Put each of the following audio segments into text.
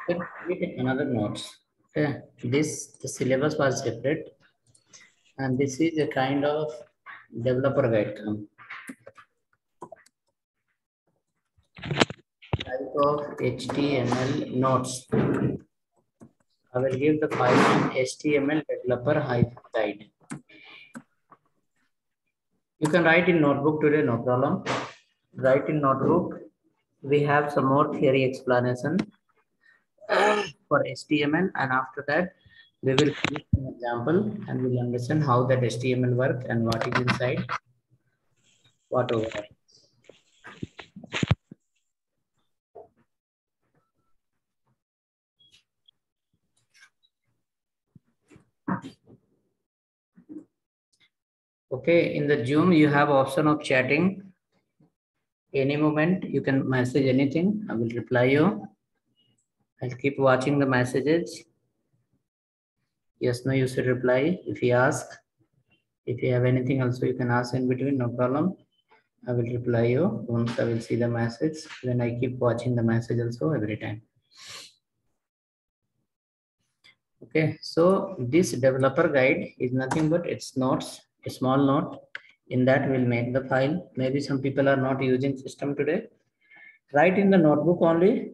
Then we take another notes. Okay, the syllabus was separate, and this is a kind of developer guide come. Type of HTML notes. I will give the file name HTML developer guide. You can write in notebook today, no problem. Write in notebook. We have some more theory explanation for HTML, and after that we will create an example and we'll understand how that HTML work and what is inside, what over. Okay, in the Zoom you have option of chatting. Any moment you can message anything. I will reply you. I'll keep watching the messages. Yes, no, you should reply if he asks. If you have anything also, you can ask in between, no problem. I will reply you once I will see the message. Then I keep watching the message also every time. Okay, so this developer guide is nothing but it's notes, a small note. In that we'll make the file. Maybe some people are not using system today. Write in the notebook only.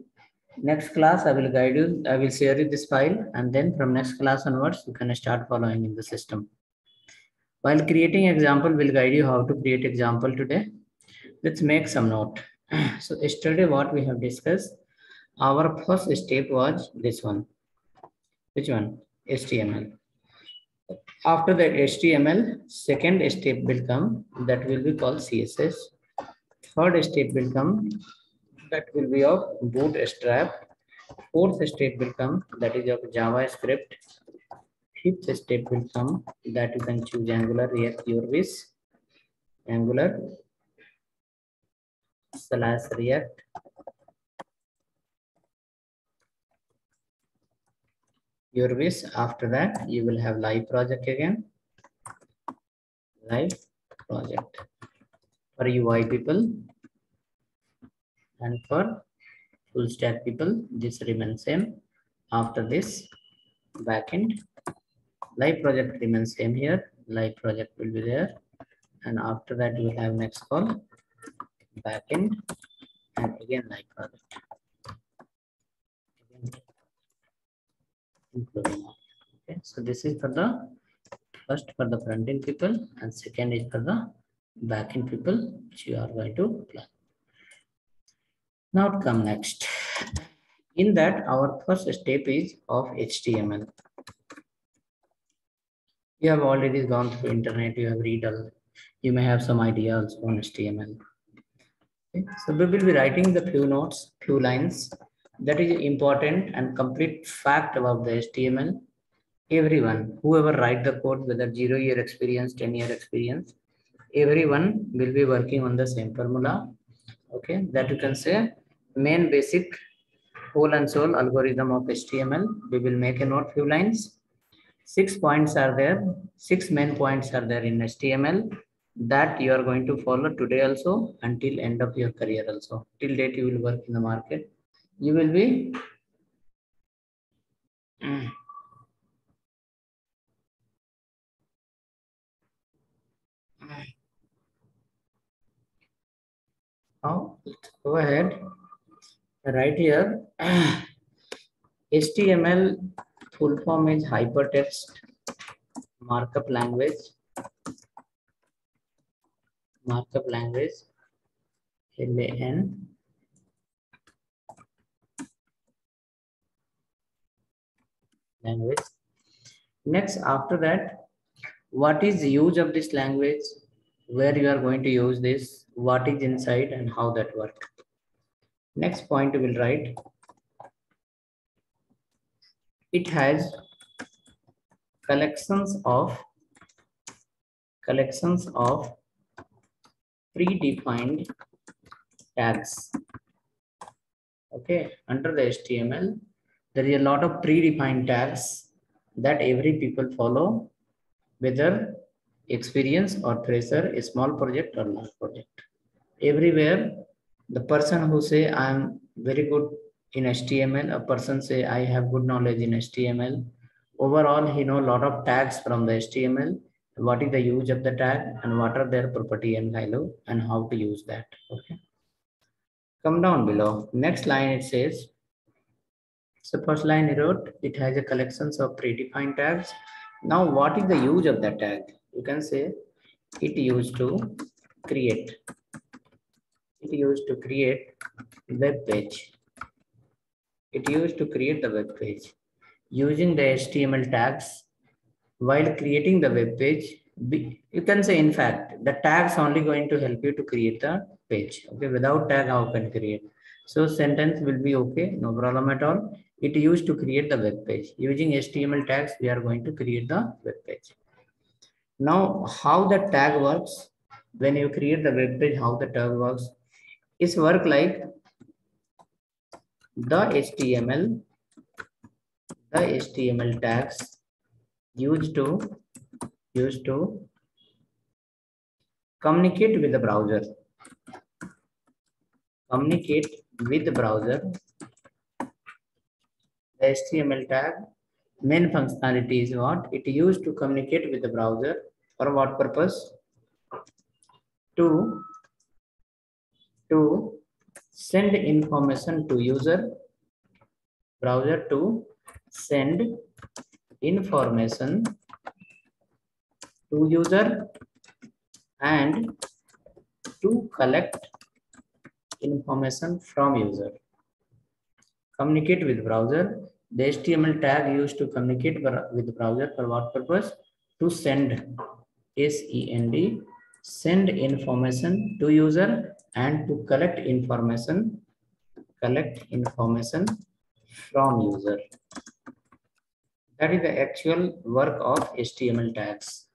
Next class I will guide you. I will share you this file, and then from next class onwards you can start following in the system. While creating example, we'll guide you how to create example today. Let's make some note. So yesterday what we have discussed, our first step was this one. Which one? HTML. After that HTML, second step will come, that will be called CSS. Third step will come, that will be of Bootstrap. Fourth step will come, that is of JavaScript. Fifth step will come, that you can choose Angular, React, your wish. Angular / React. Your wish. After that, you will have live project again. Live project for UI people, and for full stack people, this remains same. After this, backend. Live project remains same here. Live project will be there. And after that, you will have next call, backend, and again live project. Including. Okay, so this is for the first for the front end people, and second is for the back end people, which you are going to plan. Now come next. In that, our first step is of HTML. You have already gone through internet, you have read all, you may have some idea also on HTML. Okay. So we will be writing the few notes, few lines. That is important and complete fact about the HTML. Everyone, whoever write the code, whether 0-year experience, 10-year experience, everyone will be working on the same formula. Okay, that you can say main basic whole and soul algorithm of HTML. We will make a note, few lines. 6 points are there. 6 main points are there in HTML that you are going to follow today also until end of your career also. Till date you will work in the market. You will be now let's go ahead. Right here, HTML full form is hypertext markup language. Markup language, LAN. Language. Next, after that, what is the use of this language? Where you are going to use this? What is inside and how that works? Next point we will write. It has collections of predefined tags. Okay, under the HTML, there is a lot of predefined tags that every people follow, whether experience or fresher, a small project or large project. Everywhere, the person who say I am very good in HTML. A person say, I have good knowledge in HTML. Overall, he know a lot of tags from the HTML. What is the use of the tag and what are their property and value and how to use that. Okay. Come down below. Next line it says, so first line he wrote, it has a collections of predefined tags. Now what is the use of that tag? You can say it used to create. It used to create web page. It used to create the web page. Using the HTML tags while creating the web page, you can say in fact, the tags only going to help you to create the page. Okay, without tag, how can create? So sentence will be okay, no problem at all. It used to create the web page. Using HTML tags, we are going to create the web page. Now, how the tag works, when you create the web page, how the tag works, is work like the HTML tags used to communicate with the browser. Communicate with the browser. The HTML tag main functionality is what? It used to communicate with the browser. For what purpose? To send information to user. Browser to send information to user and to collect information from user. Communicate with browser. The HTML tag used to communicate with the browser for what purpose? To send, S-E-N-D, send information to user and to collect information from user. That is the actual work of HTML tags.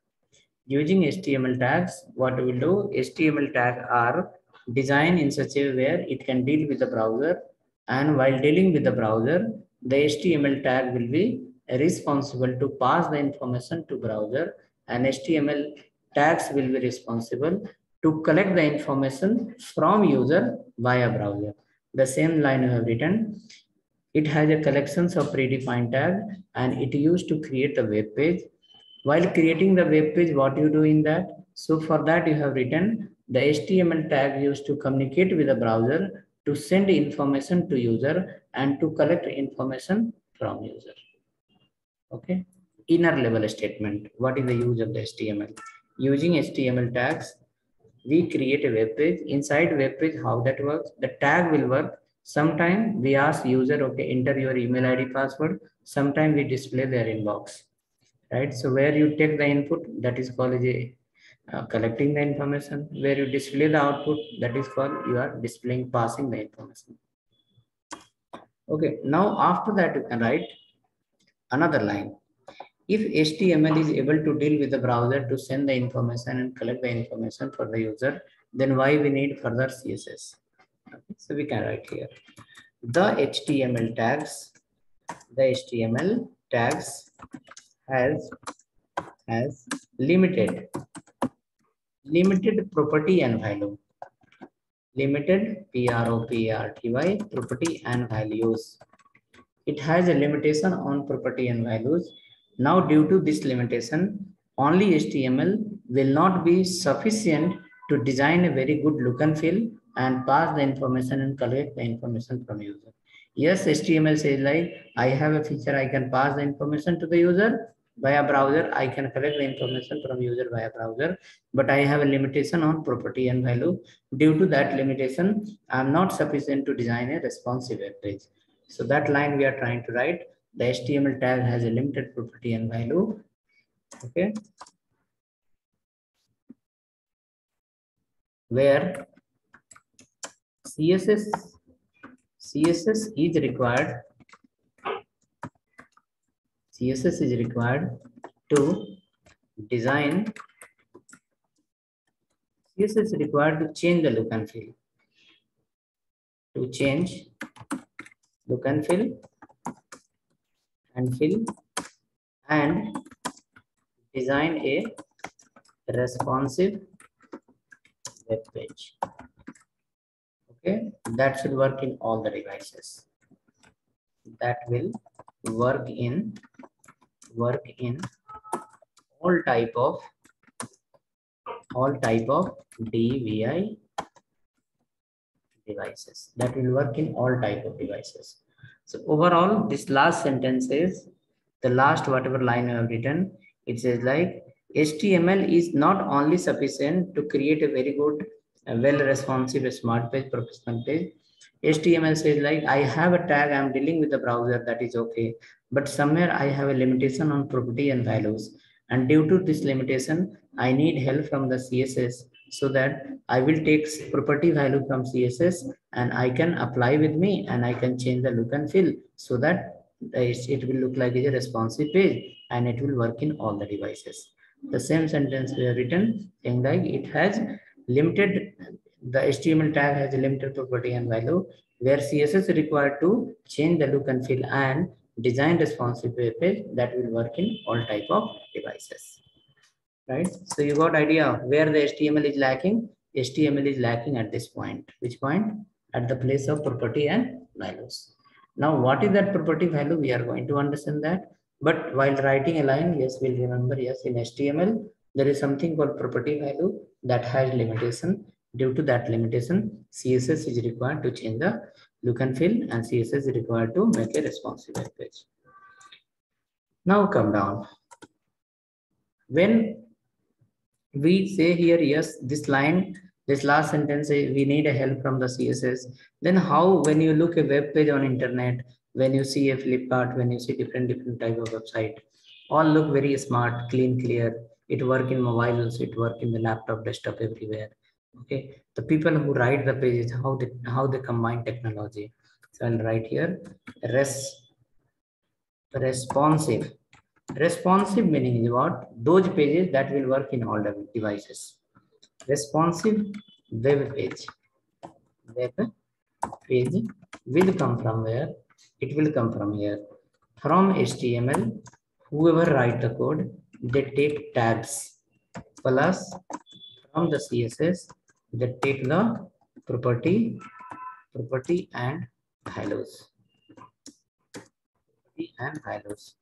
Using HTML tags, what we will do, HTML tags are designed in such a way it can deal with the browser, and while dealing with the browser, the HTML tag will be responsible to pass the information to browser, and HTML tags will be responsible to collect the information from user via browser. The same line you have written, it has a collections of predefined tag and it used to create the web page. While creating the web page, what you do in that? So for that you have written the HTML tag used to communicate with the browser to send information to user and to collect information from user. Okay. Inner level statement. What is the use of the HTML? Using HTML tags, we create a web page. Inside web page, how that works? The tag will work. Sometimes we ask user, okay, enter your email ID password. Sometimes we display their inbox. Right, so where you take the input, that is called as a collecting the information. Where you display the output, that is called you are displaying, passing the information. Okay, now after that you can write another line. If HTML is able to deal with the browser to send the information and collect the information for the user, then why we need further CSS? Okay, so we can write here the HTML tags has limited property and value. Limited PROPERTY property and values. It has a limitation on property and values. Now due to this limitation, only HTML will not be sufficient to design a very good look and feel and pass the information and collect the information from user. Yes, HTML says like, I have a feature, I can pass the information to the user via browser, I can collect the information from user via browser, but I have a limitation on property and value. Due to that limitation, I am not sufficient to design a responsive web page. So that line we are trying to write, the HTML tag has a limited property and value. Okay. Where CSS is required. CSS is required to design. CSS is required to change the look and feel. To change look and feel and design a responsive web page. Okay, that should work in all the devices. that will work in all type of DVI devices. That will work in all type of devices. So overall, this last sentence is the last whatever line I have written. It says like HTML is not only sufficient to create a very good, well responsive smart page, professional page. HTML says like I have a tag, I'm dealing with the browser, that is okay. But somewhere I have a limitation on property and values. And due to this limitation, I need help from the CSS so that I will take property value from CSS and I can apply with me and I can change the look and feel so that it will look like a responsive page and it will work in all the devices. The same sentence we have written saying like it has limited, the HTML tag has a limited property and value where CSS is required to change the look and feel and design responsive page that will work in all type of devices. Right? So you got idea where the HTML is lacking. HTML is lacking at this point. Which point? At the place of property and values. Now, what is that property value? We are going to understand that. But while writing a line, yes, we'll remember, yes, in HTML, there is something called property value that has limitation. Due to that limitation, CSS is required to change the look and feel and CSS is required to make a responsive web page. Now come down. When we say here, yes, this line, this last sentence, we need a help from the CSS. Then how, when you look a web page on internet, when you see a Flipkart, when you see different type of website, all look very smart, clean, clear. It work in mobiles, it work in the laptop, desktop, everywhere. Okay, the people who write the pages, how they combine technology. So I'll write here, responsive. Responsive meaning is what? Those pages that will work in all the devices. Responsive web page. Web page will come from where? It will come from here. From HTML, whoever write the code, they take tags plus from the CSS, they take the property and values. And values.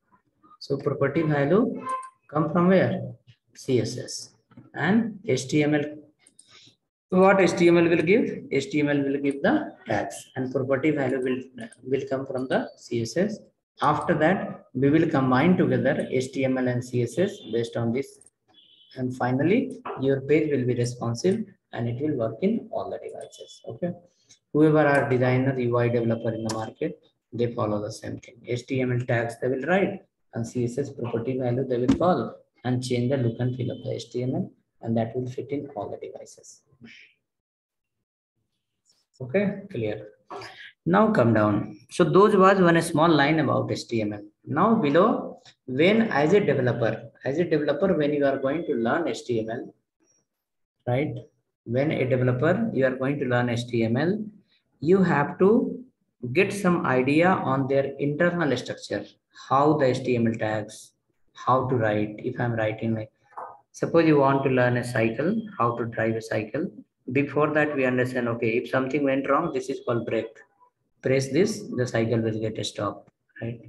So property value come from where? CSS and HTML. So what HTML will give? HTML will give the tags and property value will come from the CSS. After that, we will combine together HTML and CSS based on this. And finally, your page will be responsive and it will work in all the devices. Okay. Whoever are designer, UI developer in the market, they follow the same thing. HTML tags they will write and CSS property value they will call and change the look and feel of the HTML and that will fit in all the devices. Okay, clear. Now come down. So those was one small line about HTML. Now below, when as a developer, when you are going to learn HTML, right? When a developer, you are going to learn HTML, you have to get some idea on their internal structure, how the HTML tags, how to write. If I'm writing like, suppose you want to learn a cycle, how to drive a cycle. Before that, we understand, okay, if something went wrong, this is called brake. Press this, the cycle will get stopped, right?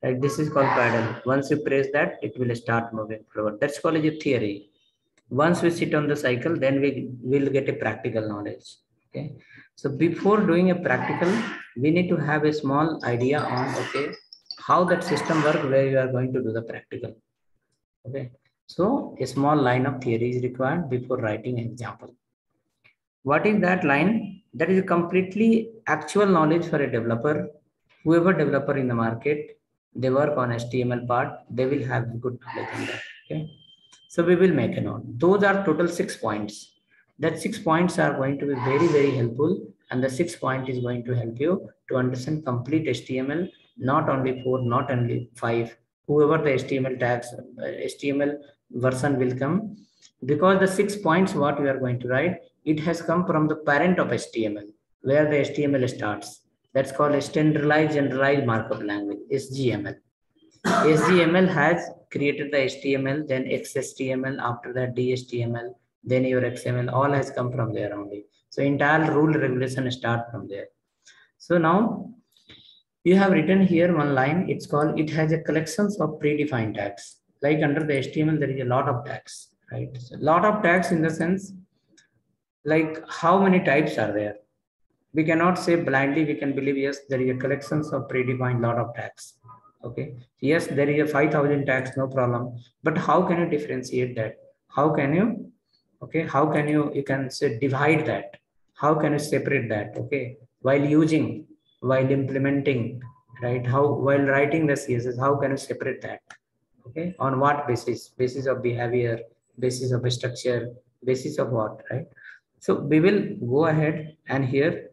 Like this is called paddle. Once you press that, it will start moving forward. That's called a theory. Once we sit on the cycle, then we will get a practical knowledge. Okay. So before doing a practical, we need to have a small idea on, okay, how that system works where you are going to do the practical. Okay. So a small line of theory is required before writing an example. What is that line? That is completely actual knowledge for a developer. Whoever developer in the market, they work on HTML part, they will have good knowledge on that. Okay. So we will make a note. Those are total 6 points. That 6 points are going to be very, very helpful. And the 6th point is going to help you to understand complete HTML, not only 4, not only 5, whoever the HTML tags, HTML version will come. Because the 6 points what we are going to write, it has come from the parent of HTML, where the HTML starts. That's called a standardized generalized markup language, SGML. SGML has created the HTML, then XHTML, after that DHTML, then your XML, all has come from there only. So entire rule regulation start from there. So now You have written here one line, it's called, it has a collections of predefined tags. Like under the HTML, there is a lot of tags, right? So lot of tags in the sense, like how many types are there? We cannot say blindly, we can believe, yes, there is a collections of predefined lot of tags. Okay. Yes, there is a 5,000 tags, no problem. But how can you differentiate that? How can you, okay, how can you can say divide that? How can you separate that? Okay. While using, while implementing, right? How, while writing the CSS, how can you separate that? Okay. On what basis? Basis of behavior, basis of structure, basis of what, right? So we will go ahead and here,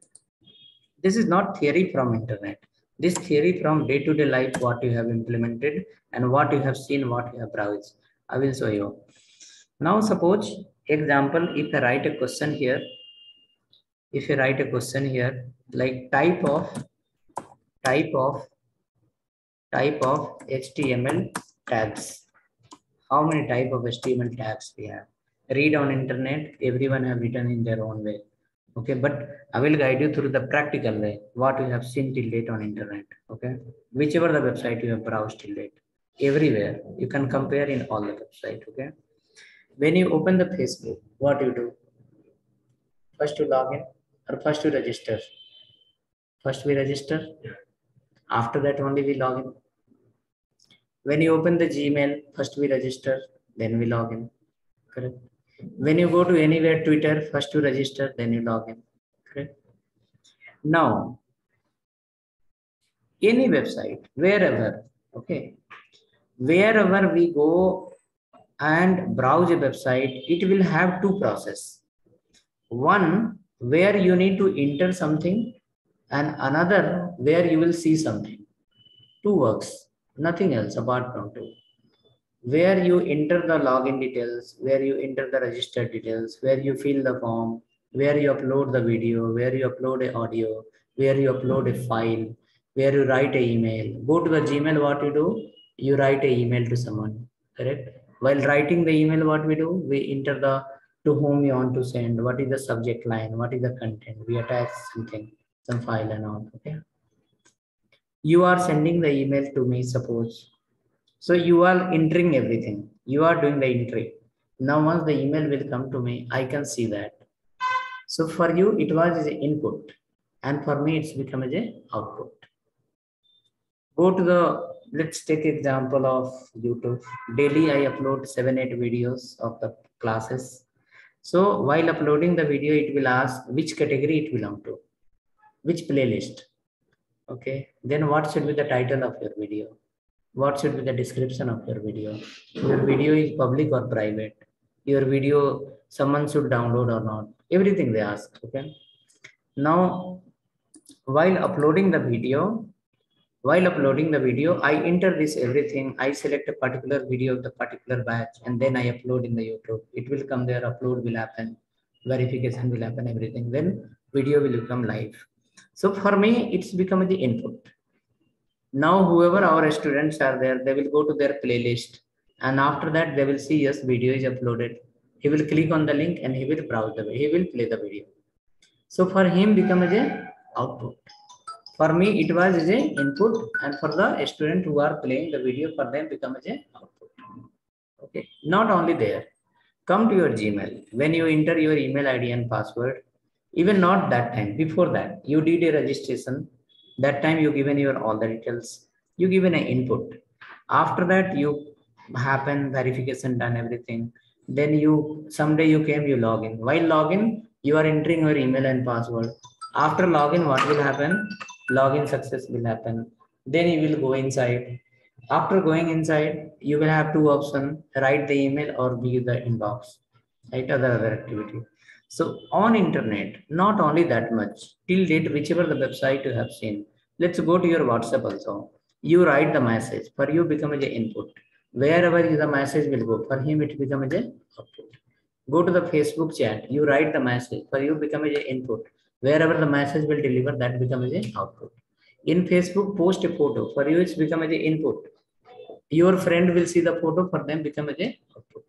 this is not theory from internet. This theory from day-to-day life, what you have implemented and what you have seen, what you have browsed. I will show you. Now suppose, example, if I write a question here, if you write a question here, like type of HTML tags. How many type of HTML tags we have? Read on internet, everyone have written in their own way. Okay, but I will guide you through the practical way, what you have seen till date on internet. Okay, whichever the website you have browsed till date, everywhere you can compare in all the website. Okay, when you open the Facebook, what you do? First to log in or first to register? First we register. After that only we log in. When you open the Gmail, first we register, then we log in. Correct. When you go to anywhere, Twitter, first to register, then you log in. Correct. Now, any website, wherever, okay, wherever we go and browse a website, it will have two process. One, where you need to enter something, and another where you will see something. Two works, nothing else apart from two. Where you enter the login details, where you enter the register details, where you fill the form, where you upload the video, where you upload a audio, where you upload a file, where you write a email. Go to the Gmail, what you do? You write a email to someone, correct? While writing the email, what we do? We enter the to whom you want to send, what is the subject line, what is the content, we attach something, some file and all, okay? You are sending the email to me, suppose. So you are entering everything. You are doing the entry. Now once the email will come to me, I can see that. So for you, it was as an input. And for me, it's become as an output. Go to the, let's take example of YouTube. Daily, I upload 7-8 videos of the classes. So while uploading the video, it will ask which category it belongs to, which playlist. Okay. Then what should be the title of your video? What should be the description of your video? Your video is public or private? Your video, someone should download or not? Everything they ask, okay? Now, while uploading the video, I enter this everything. I select a particular video of the particular batch and then I upload in the YouTube. It will come there, upload will happen, verification will happen, everything. Then video will become live. So for me, it's become the input. Now, whoever our students are there, they will go to their playlist. And after that, they will see, yes, video is uploaded. He will click on the link and he will browse the video. He will play the video. So for him, become as a output. For me, it was as a input. And for the student who are playing the video, for them, become as a output. Okay. Not only there. Come to your Gmail. When you enter your email ID and password, even not that time, before that, you did a registration. That time you given your all the details. You given an input. After that, you happen verification done everything. Then you someday you came, you log in. While login, you are entering your email and password. After login, what will happen? Login success will happen. Then you will go inside. After going inside, you will have two options: write the email or view the inbox. Right, other activity. So on internet, not only that much, till date, whichever the website you have seen, let's go to your WhatsApp also. You write the message, for you become as a input. Wherever the message will go, for him it become as a output. Go to the Facebook chat, you write the message, for you become as a input. Wherever the message will deliver, that become as a output. In Facebook, post a photo, for you it's become as a input. Your friend will see the photo, for them become as a output.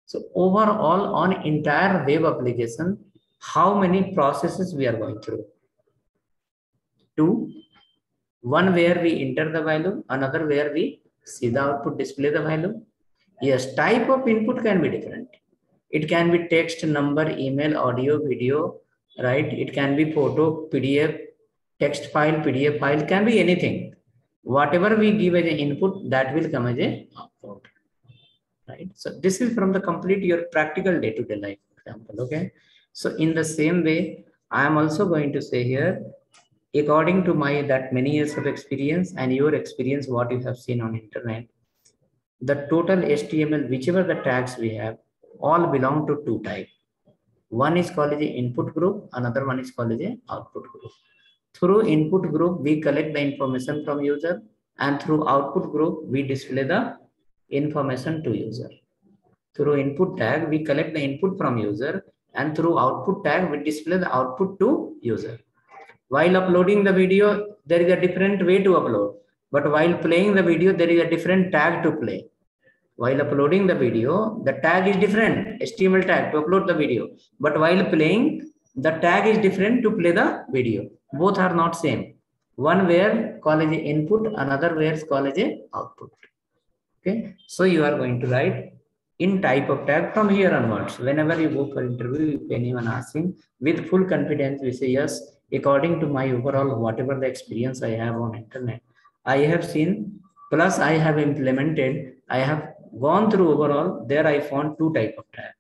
So overall on entire web application, how many processes we are going through? Two. One where we enter the value, another where we see the output, display the value. Yes, type of input can be different. It can be text, number, email, audio, video, right? It can be photo, PDF, text file, PDF file, can be anything. Whatever we give as an input, that will come as a output, right? So this is from the complete your practical day-to-day life example, okay? So in the same way, I am also going to say here, according to my that many years of experience and your experience, what you have seen on internet, the total HTML, whichever the tags we have, all belong to two types. One is called as a input group, another one is called as a output group. Through input group, we collect the information from user, and through output group, we display the information to user. Through input tag, we collect the input from user, and through output tag, we display the output to user. While uploading the video, there is a different way to upload. But while playing the video, there is a different tag to play. While uploading the video, the tag is different, HTML tag to upload the video. But while playing, the tag is different to play the video. Both are not same. One where call as a input, another where call as a output. Okay, so you are going to write in type of tag from here onwards. Whenever you go for interview, if anyone asking, with full confidence, we say yes, according to my overall, whatever the experience I have on internet, I have seen, plus I have implemented, I have gone through overall, there I found two type of tag.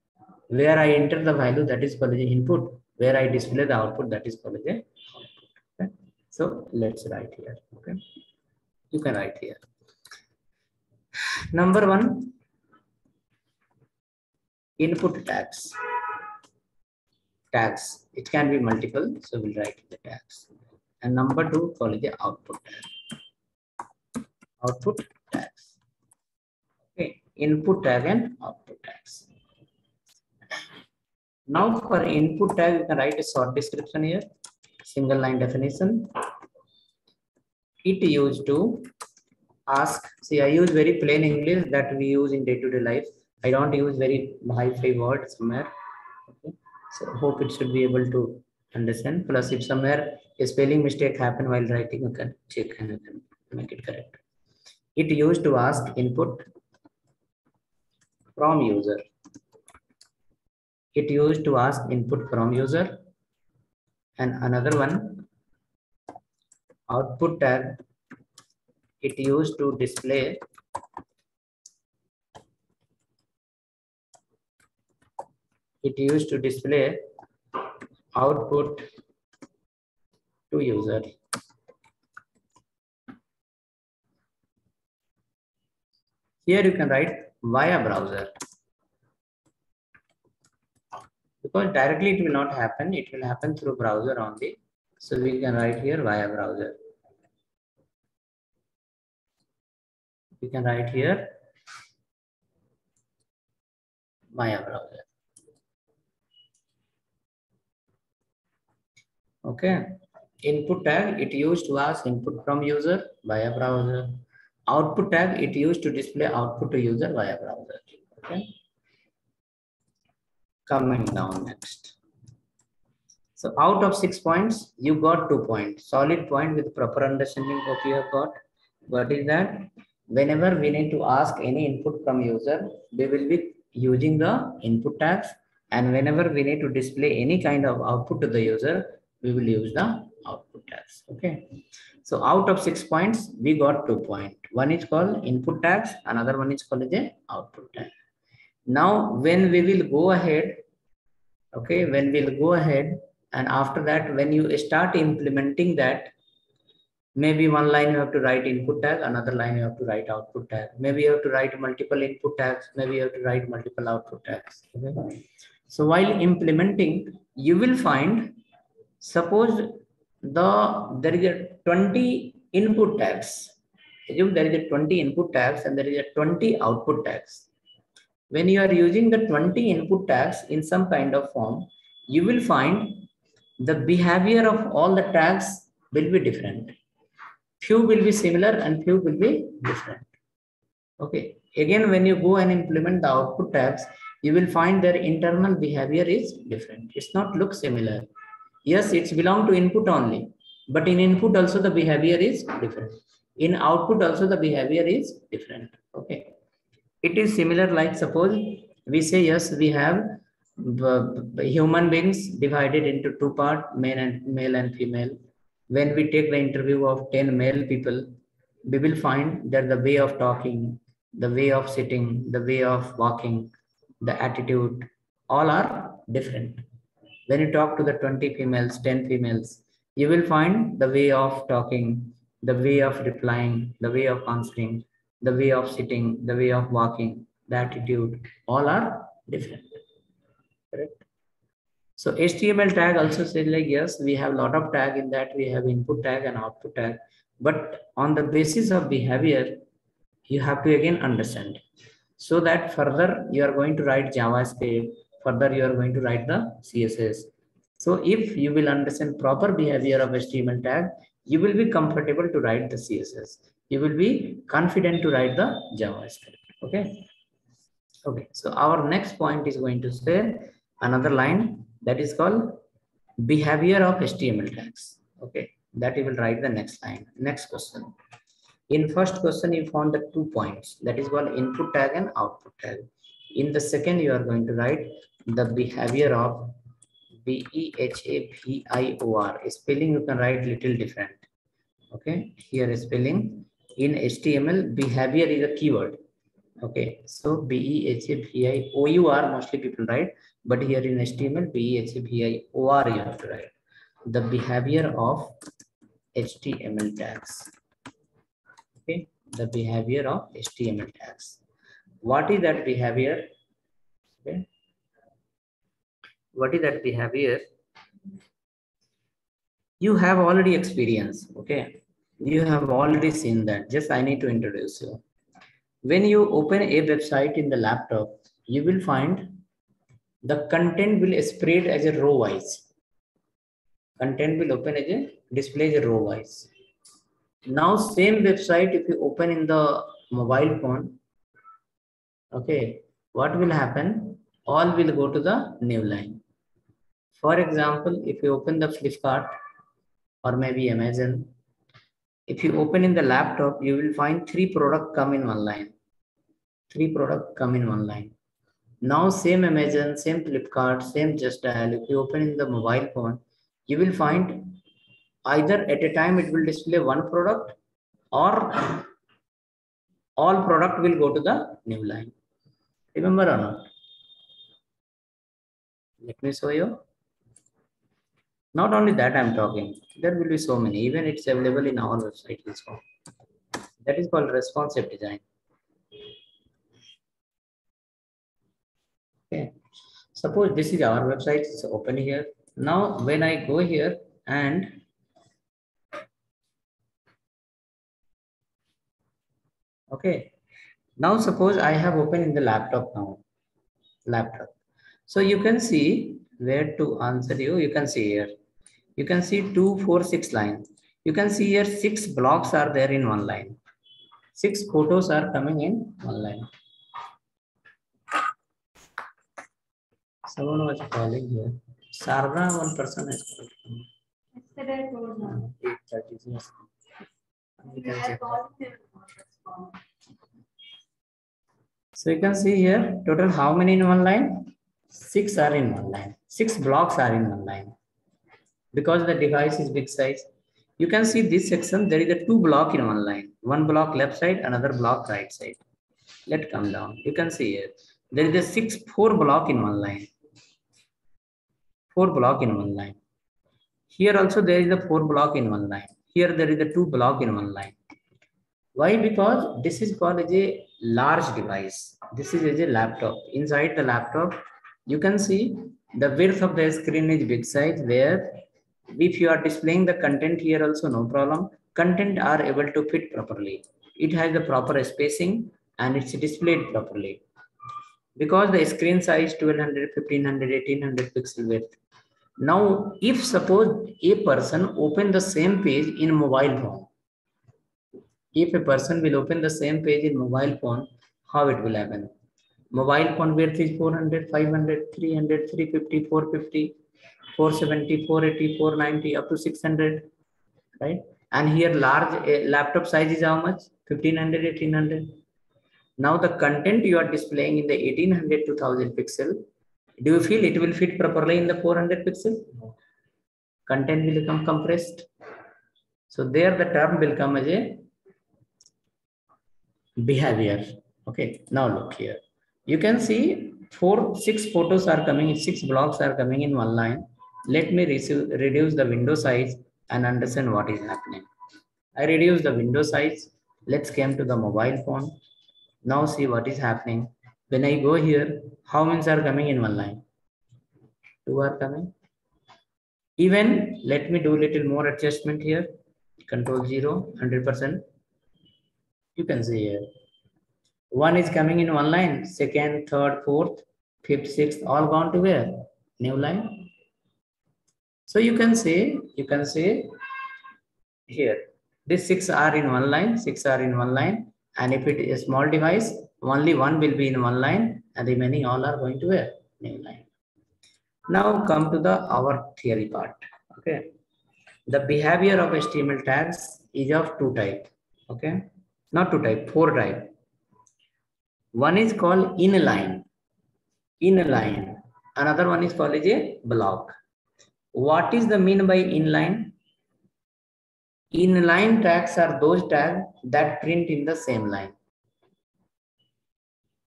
Where I enter the value, that is called as input. Where I display the output, that is called as output. Okay? So let's write here. Okay, you can write here. Number one, input tags. Tags, it can be multiple, so we'll write the tags. And number two, call it the output tag. Output tags. Okay, input tag and output tags. Now for input tag, you can write a short description here, single line definition. It used to ask, see, I use very plain English that we use in day-to-day life. I don't use very high-fi words somewhere. Okay. So hope it should be able to understand. Plus, if somewhere a spelling mistake happen while writing, you can check and you can make it correct. It used to ask input from user. It used to ask input from user. And another one, output tag. It used to display output to user. Here you can write via browser, because directly it will not happen. It will happen through browser only. So we can write here via browser. We can write here via browser. Okay. Input tag, it used to ask input from user via browser. Output tag, it used to display output to user via browser. Okay. Coming down next. So out of 6 points, you got 2 points. Solid point with proper understanding of you have got. What is that? Whenever we need to ask any input from user, we will be using the input tags. And whenever we need to display any kind of output to the user, we will use the output tags. Okay. So out of 6 points, we got 2 points. One is called input tags, another one is called the output tag. Now, when we will go ahead, okay, when we'll go ahead, and after that, when you start implementing that, maybe one line you have to write input tag, another line you have to write output tag. Maybe you have to write multiple input tags, maybe you have to write multiple output tags. Okay? So while implementing, you will find, suppose there is a 20 input tags. Assume there is a 20 input tags and there is a 20 output tags. When you are using the 20 input tags in some kind of form, you will find the behavior of all the tags will be different. Few will be similar and few will be different. Okay. Again, when you go and implement the output tags, you will find their internal behavior is different. It's not look similar. Yes, it's belong to input only, But in input also the behavior is different. In output also the behavior is different. Okay. It is similar like suppose we say yes, we have human beings divided into two parts, male and female. When we take the interview of 10 male people, we will find that the way of talking, the way of sitting, the way of walking, the attitude, all are different. When you talk to the 20 females, 10 females, you will find the way of talking, the way of replying, the way of answering, the way of sitting, the way of walking, the attitude, all are different. Correct? So HTML tag also says like, yes, we have a lot of tag in that. We have input tag and output tag. But on the basis of behavior, you have to again understand. So that further you are going to write JavaScript, further you are going to write the CSS. So if you will understand proper behavior of HTML tag, you will be comfortable to write the CSS. You will be confident to write the JavaScript. Okay. Okay. So our next point is going to say another line that is called behavior of HTML tags. Okay. That you will write the next line. Next question. In first question, you found the 2 points that is called input tag and output tag. In the second, you are going to write the behavior of behavior. Spelling you can write little different. Okay, here spelling in HTML behavior is a keyword. Okay, so behavior mostly people write, but here in HTML behavior you have to write the behavior of HTML tags. Okay, the behavior of HTML tags. What is that behavior? Okay. What is that behavior? You have already experienced. Okay, you have already seen that. Just I need to introduce you. When you open a website in the laptop, you will find the content will spread as a row wise. Content will open as a display as a row wise. Now same website if you open in the mobile phone, okay, what will happen? All will go to the new line. For example, if you open the Flipkart or maybe Amazon, if you open in the laptop, you will find 3 products come in one line. 3 products come in one line. Now same Amazon, same Flipkart, same Just Dial, if you open in the mobile phone, you will find either at a time it will display one product or all product will go to the new line. Remember or not? Let me show you. Not only that I'm talking, there will be so many, even it's available in our website also. That is called responsive design. Okay. Suppose this is our website, it's open here. Now when I go here and okay, now suppose I have opened in the laptop now. Laptop. So you can see where to answer you. You can see here. You can see 2, 4, 6 lines. You can see here 6 blocks are there in one line. 6 photos are coming in one line. Someone was calling here. Sarna, one person has called. Yesterday I told her. 8:30. So you can see here total how many in one line? 6 are in one line. 6 blocks are in one line. Because the device is big size. You can see this section, there is a 2 block in one line. 1 block left side, another block right side. Let's come down. You can see here. There is a 4 block in one line. 4 block in one line. Here also there is a 4 block in one line. Here there is a 2 block in one line. Why? Because this is called as a large device. This is as a laptop. Inside the laptop, you can see the width of the screen is big size, where if you are displaying the content here also no problem. Content are able to fit properly. It has the proper spacing and it's displayed properly. Because the screen size 1200, 1500, 1800 pixel width. Now, if suppose a person open the same page in mobile phone, if a person will open the same page in mobile phone, how it will happen? Mobile phone width is 400, 500, 300, 350, 450, 470, 480, 490, up to 600. right? And here large laptop size is how much? 1500, 1800. Now the content you are displaying in the 1800 to 1000 pixel, do you feel it will fit properly in the 400 pixel? No. Content will become compressed. So there the term will come as a behavior. Okay, now look here. You can see 6 photos are coming, 6 blocks are coming in one line. Let me reduce the window size and understand what is happening. I reduce the window size. Let's come to the mobile phone. Now see what is happening. When I go here, how many are coming in one line? 2 are coming. Even let me do little more adjustment here. Control 0, 100%. You can see here. 1 is coming in one line, second, third, fourth, fifth, sixth, all gone to where? New line. So you can say here, this 6 are in one line, 6 are in one line. And if it is a small device, only 1 will be in one line and the remaining all are going to where? New line. Now come to our theory part. Okay. The behavior of HTML tags is of 2 types. Okay. Not 2 types, 4 types. One is called inline. Inline. Another one is called as a block. What is the mean by inline? Inline tags are those tags that print in the same line.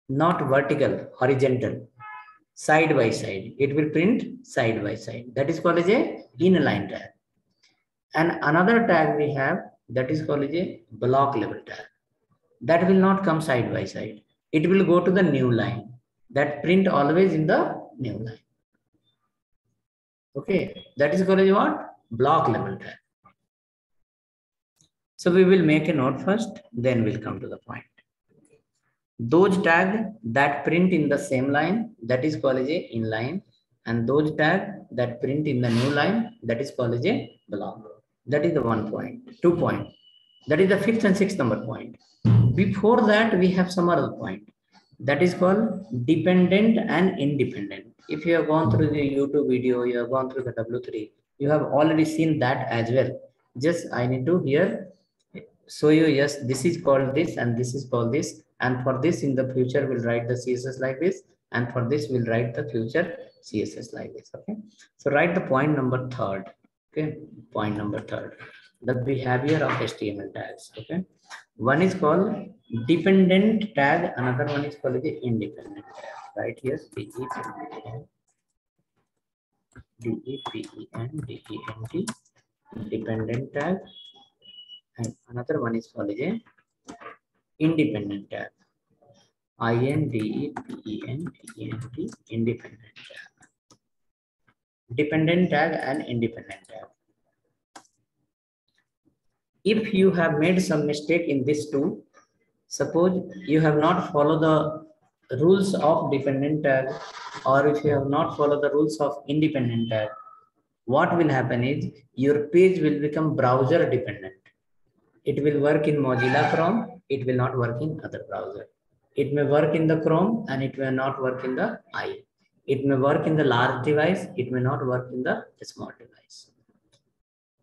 Not vertical, horizontal. Side by side. It will print side by side. That is called as a inline tag. And another tag we have that is called as a block level tag. That will not come side by side. It will go to the new line. That print always in the new line. Okay, that is called as what? Block level tag. So we will make a note first, then we'll come to the point. Those tags that print in the same line, that is called as a inline, and those tags that print in the new line, that is called as a block. That is the 1 point. 2 point. That is the 5th and 6th number point. Before that, we have some other point. That is called dependent and independent. If you have gone through the YouTube video, you have gone through the W3, you have already seen that as well. Just I need to here show you, yes, this is called this and this is called this. And for this in the future, we'll write the CSS like this. And for this, we'll write the future CSS like this. Okay. So write the point number 3rd. Okay. Point number 3rd. The behavior of HTML tags. Okay. One is called dependent tag. Another one is called the independent tag. Right here. D-E-P-E-N-D-E-N-T. Dependent tag. And another one is called a independent tag. I-N-D-E-P-E-N-D-E-N-T. Independent tag. Dependent tag and independent tag. If you have made some mistake in this too, suppose you have not followed the rules of dependent tag, or if you have not followed the rules of independent tag, what will happen is your page will become browser dependent. It will work in Mozilla Chrome, it will not work in other browser. It may work in the Chrome and it may not work in the IE. It may work in the large device, it may not work in the small device.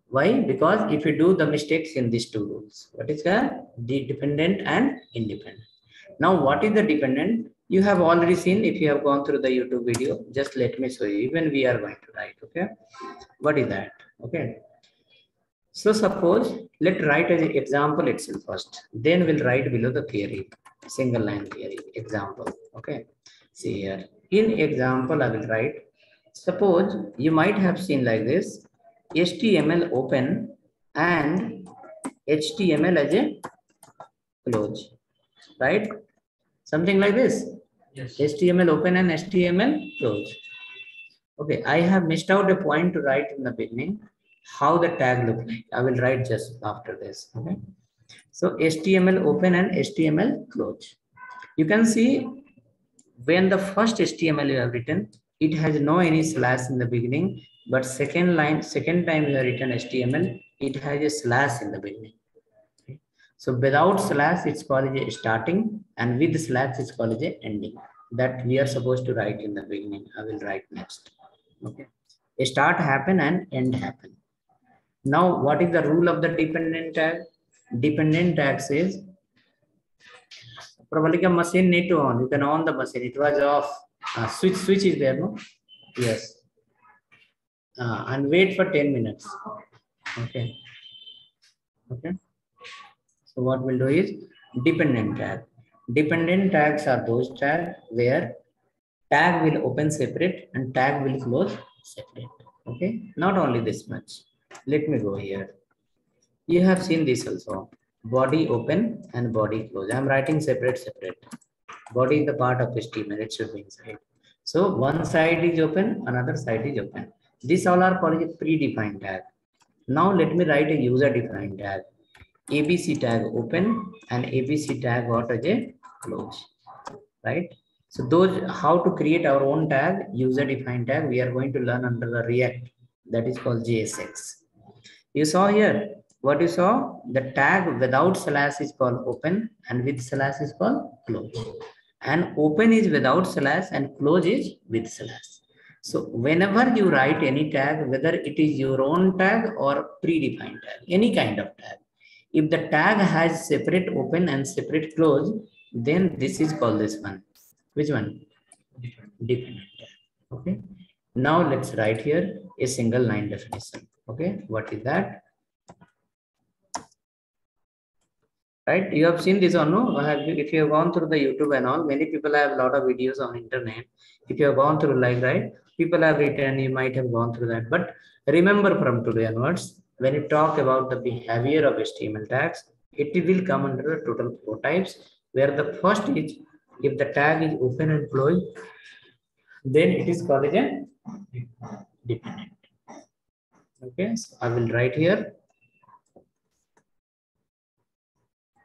Why? Because if you do the mistakes in these 2 rules, what is the dependent and independent? Now, what is the dependent? You have already seen if you have gone through the YouTube video. Just let me show you. Even we are going to write. Okay. What is that? Okay. So suppose let's write as an example itself first. Then we'll write below the theory. Single line theory. Example. Okay. See here. In example, I will write. Suppose you might have seen like this. HTML open and HTML as a close, right? Something like this. Yes. HTML open and HTML close. Okay, I have missed out a point to write in the beginning. How the tag look like. I will write just after this. Okay. So HTML open and HTML close. You can see when the first HTML you have written, it has no any slash in the beginning. But second time you have written HTML, it has a slash in the beginning. Okay. So without slash, it's called a starting, and with slash, it's called a ending. That we are supposed to write in the beginning. I will write next. Okay. A start happen and end happen. Now, what is the rule of the dependent tag? Dependent tag says, probably a machine need to on. You can on the machine. It was off. Switch is there, no? Yes. And wait for 10 minutes. Okay. Okay. So what we'll do is dependent tag. Dependent tags are those tags where tag will open separate and tag will close separate. Okay. Not only this much. Let me go here. You have seen this also. Body open and body close. I'm writing separate. Body is the part of HTML. It should be inside. So one side is open, another side is open. These all are called a predefined tag. Now let me write a user defined tag. ABC tag open and ABC tag what as a close, right? So those how to create our own tag, user defined tag, we are going to learn under the React, that is called JSX. You saw here, what you saw, the tag without slash is called open and with slash is called close. And open is without slash and close is with slash. So whenever you write any tag, whether it is your own tag or predefined tag, any kind of tag, if the tag has separate open and separate close, then this is called this one. Which one? Dependent tag. Okay. Now let's write here a single line definition. Okay. What is that? Right? You have seen this or no? If you have gone through the YouTube and all, many people have a lot of videos on internet. If you have gone through like, right, people have written, you might have gone through that. But remember from today onwards, when you talk about the behavior of HTML tags, it will come under the total 4 types, where the first is, if the tag is open and closed, then it is called as a dependent. Okay, so I will write here.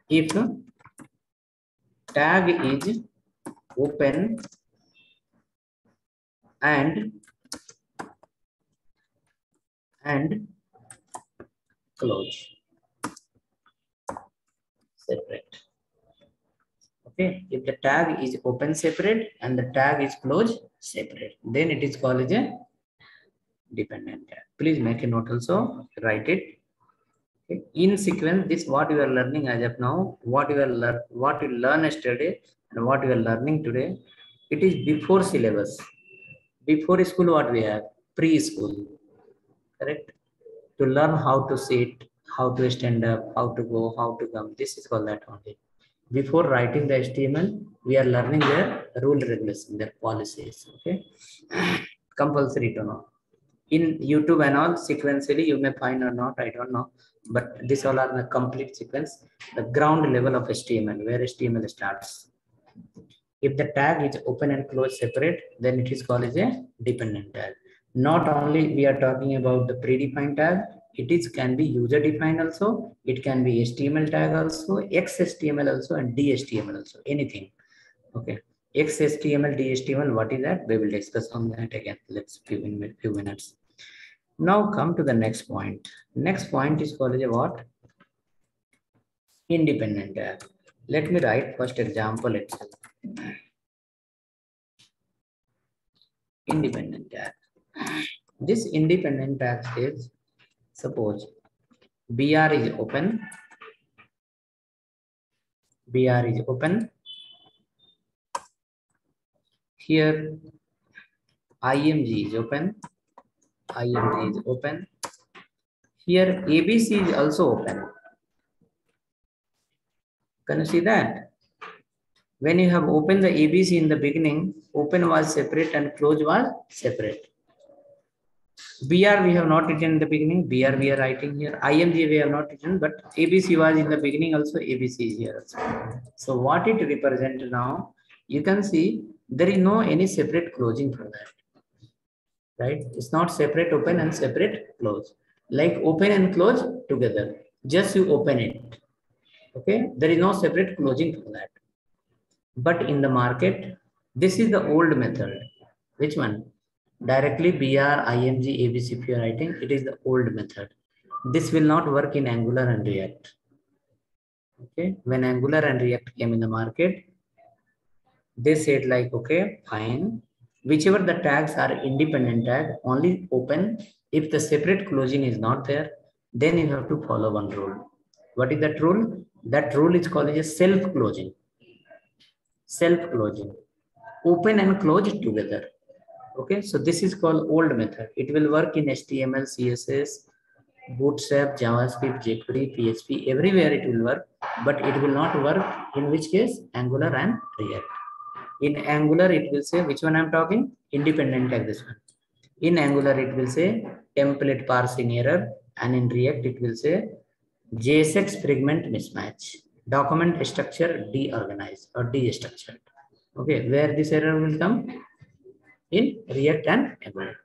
If tag is open and close separate. Okay, if the tag is open separate and the tag is close separate, then it is called as a dependent tag. Please make a note also, write it. Okay. In sequence, this what you are learning as of now, what you learn yesterday and what you are learning today, it is before syllabus. Before school, what we have? Preschool. Correct? To learn how to sit, how to stand up, how to go, how to come. This is called that only. Before writing the HTML, we are learning their rule regulation, their policies. Okay. Compulsory to know. In YouTube and all, sequentially, you may find or not, I don't know. But this all are the complete sequence, the ground level of HTML, where HTML starts. If the tag is open and close separate, then it is called as a dependent tag. Not only we are talking about the predefined tag, it can be user defined also, it can be HTML tag also, XHTML also, and DHTML also, anything. Okay. XHTML, DHTML, what is that? We will discuss on that again. Let's few minutes. Now come to the next point. Next point is called a what? Independent tag. Let me write first example itself. Independent tag. This independent tag says, suppose BR is open. BR is open. Here IMG is open. IMG is open. Here ABC is also open. Can you see that? When you have opened the ABC in the beginning, open was separate and close was separate. BR we have not written in the beginning. BR we are writing here. IMG we have not written, but ABC was in the beginning also. ABC is here also. So what it represents now, you can see there is no any separate closing for that. Right? It's not separate open and separate close. Like open and close together. Just you open it. Okay? There is no separate closing for that. But in the market, this is the old method. Which one? Directly BR, IMG, ABC if you are writing, it is the old method. This will not work in Angular and React. Okay? When Angular and React came in the market, they said like, okay, fine. Whichever the tags are independent tag, only open. If the separate closing is not there, then you have to follow one rule. What is that rule? That rule is called as self-closing. Self-closing. Open and close together. Okay, so this is called old method. It will work in HTML, CSS, Bootstrap, JavaScript, jQuery, PHP, everywhere it will work, but it will not work in which case? Angular and React. In Angular, it will say, which one I'm talking? Independent tag, this one. In Angular, it will say template parsing error, and in React, it will say JSX fragment mismatch, document structure deorganized or destructured. Okay, where this error will come? In React and Angular.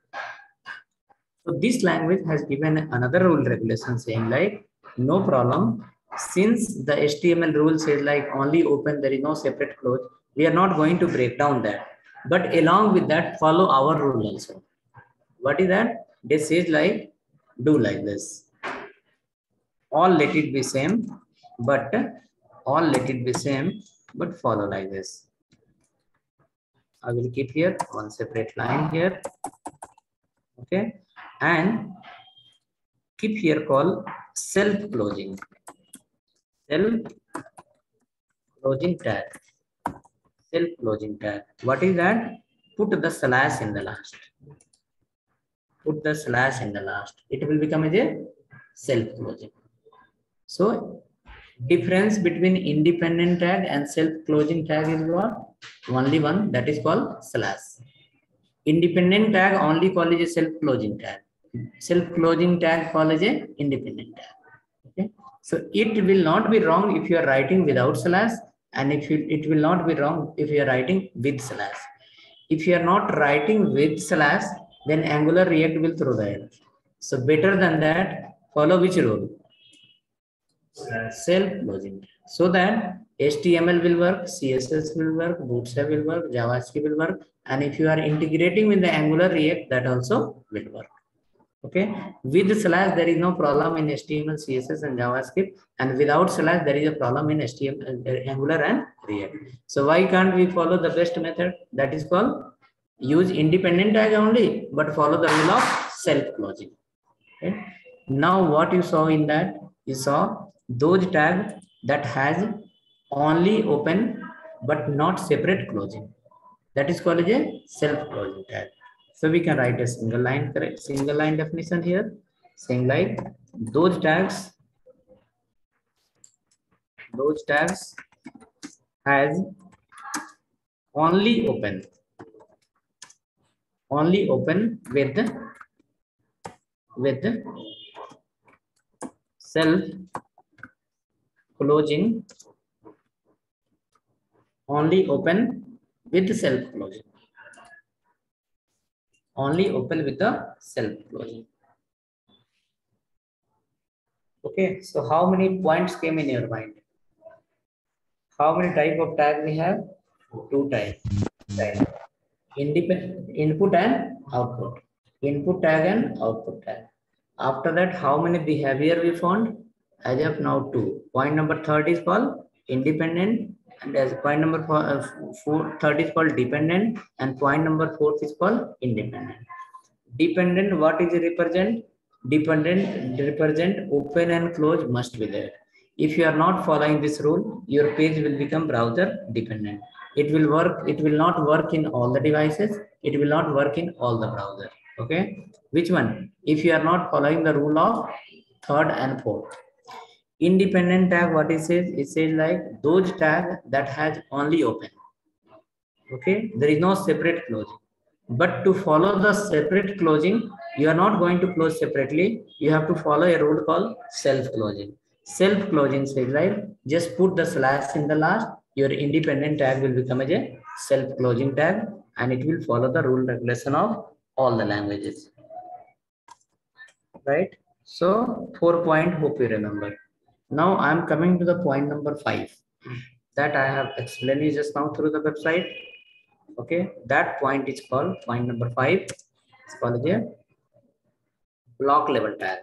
So this language has given another rule regulation saying like, no problem. Since the HTML rule says like only open, there is no separate close. We are not going to break down that. But along with that, follow our rule also. What is that? This says like, do like this. All let it be same, but follow like this. I will keep here one separate line here. Okay. And keep here called self-closing. Self-closing tag. Self-closing tag. What is that? Put the slash in the last. Put the slash in the last. It will become a self-closing. So difference between independent tag and self-closing tag is what? Only one, that is called slash. Independent tag only called a self-closing tag. Self-closing tag called a independent tag. Okay. So it will not be wrong if you are writing without slash, and it will not be wrong if you are writing with slash. If you are not writing with slash, then Angular React will throw the error. So better than that, follow which rule? Self-closing. So that HTML will work, CSS will work, Bootstrap will work, JavaScript will work, and if you are integrating with the Angular React, that also will work. Okay, with slash there is no problem in HTML, CSS, and JavaScript, and without slash there is a problem in HTML, Angular, and React. So why can't we follow the best method? That is called use independent tag only, but follow the rule of self-closing. Okay. Now what you saw in that, you saw those tags that has only open but not separate closing. That is called a self-closing tag. So we can write a single line definition here, saying like those tags has only open with self closing, only open with self closing, only open with the self closing. Okay, so how many points came in your mind? How many type of tag we have? Two types. Independent input and output. Input tag and output tag. After that, how many behavior we found? As of now, two. Point number third is called independent, and as point number third is called dependent, and point number fourth is called independent. Dependent, what is it represent? Dependent represent open and close must be there. If you are not following this rule, your page will become browser dependent. It will work, it will not work in all the devices. It will not work in all the browser. Okay. Which one? If you are not following the rule of third and fourth. Independent tag, what it says? It says like those tag that has only open. Okay. There is no separate closing. But to follow the separate closing, you are not going to close separately. You have to follow a rule called self-closing. Self-closing says like just put the slash in the last. Your independent tag will become a self-closing tag, and it will follow the rule regulation of all the languages. Right? So 4 point, hope you remember. Now I am coming to the point number 5 that I have explained you just now through the website. Okay, that point is called point number 5. It's called a block level tag.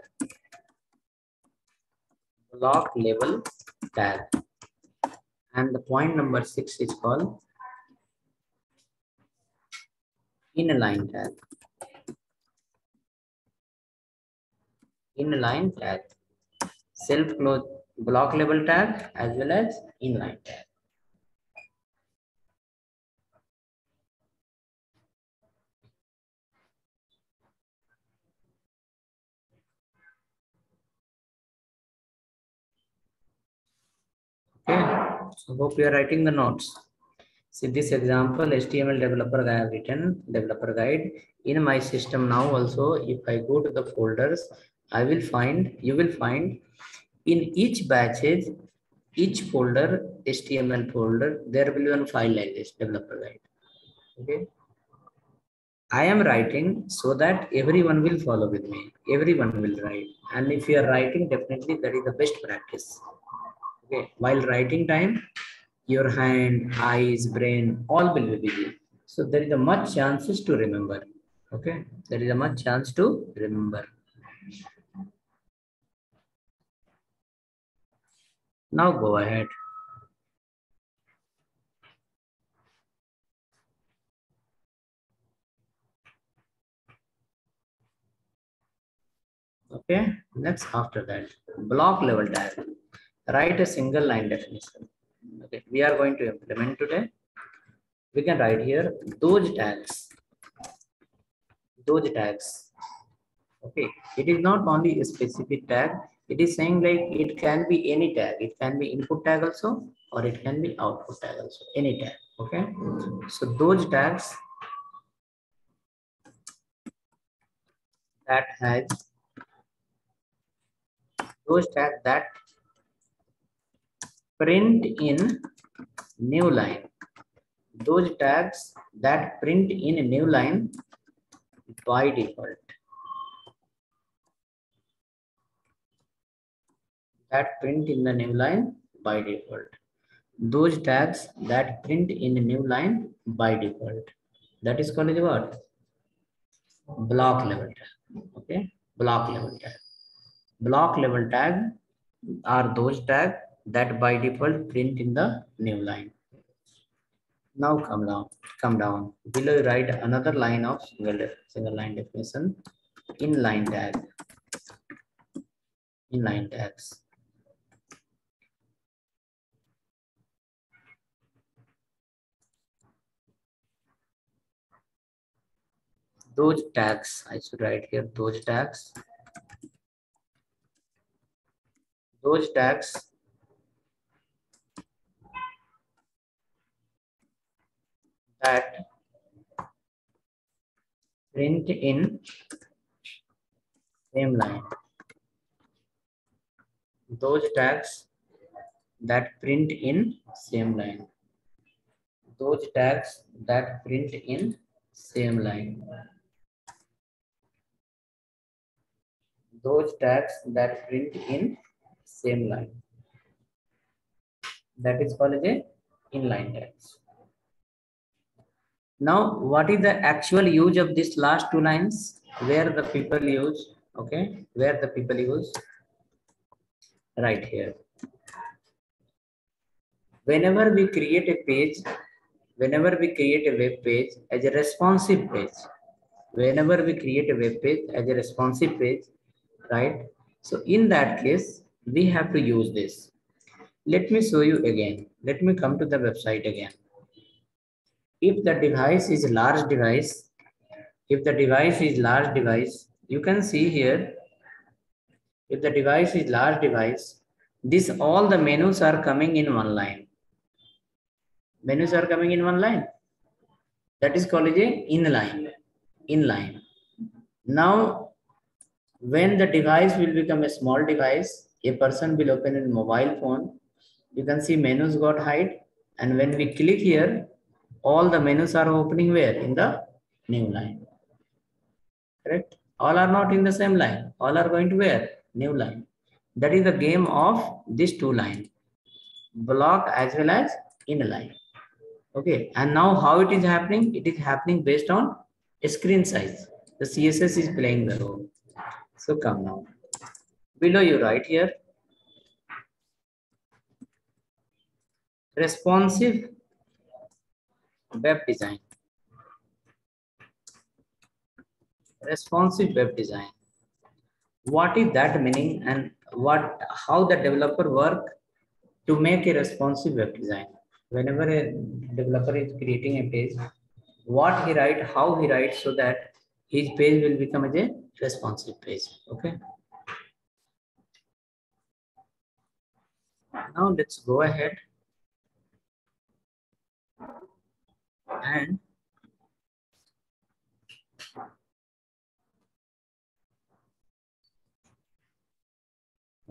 Block level tag. And the point number 6 is called inline tag. inline tag, self close block level tag as well as inline tag. Okay, so hope you are writing the notes. See this example, HTML developer I have written, developer guide. In my system now also, if I go to the folders, you will find in each batches, each folder, HTML folder, there will be one file like this, developer guide. Okay. I am writing so that everyone will follow with me. Everyone will write. And if you are writing, definitely that is the best practice. Okay. While writing time, your hand, eyes, brain, all will be busy. So there is a much chances to remember. Okay. There is a much chance to remember. Now go ahead. Okay. Next after that, block level tag. Write a single line definition. Okay. We are going to implement today. We can write here those tags. Those tags. Okay. It is not only a specific tag. It is saying like it can be any tag. It can be input tag also, or it can be output tag also. Any tag. Okay. So those tags that has those tags that print in new line. Those tags that print in a new line by default. That print in the new line by default. Those tags that print in a new line by default. That is called what? Block level tag. Okay, block level tag. Block level tag are those tags that by default print in the new line. Now come down. Below you write another line of single line definition. Inline tag. Inline tags. Those tags, I should write here those tags. Those tags that print in same line. Those tags that print in same line. Those tags that print in same line. Those tags that print in same line. That is called a inline tags. Now, what is the actual use of this last two lines? Where the people use, okay? Where the people use? Right here. Whenever we create a page, whenever we create a web page as a responsive page, whenever we create a web page as a responsive page, right? So in that case, we have to use this. Let me show you again. Let me come to the website again. If the device is a large device, if the device is large device, you can see here, if the device is large device, this all the menus are coming in one line. Menus are coming in one line. That is called a inline. Inline. Now, when the device will become a small device, a person will open a mobile phone. You can see menus got hide, and when we click here, all the menus are opening where? In the new line. Correct? All are not in the same line. All are going to where? New line. That is the game of these two lines. Block as well as inline. Okay. And now how it is happening? It is happening based on screen size. The CSS is playing the role. So come now. Below you write here. Responsive web design. Responsive web design. What is that meaning and how the developer work to make a responsive web design? Whenever a developer is creating a page, what he write, how he writes, so that his page will become as a responsive page. Okay. Now let's go ahead and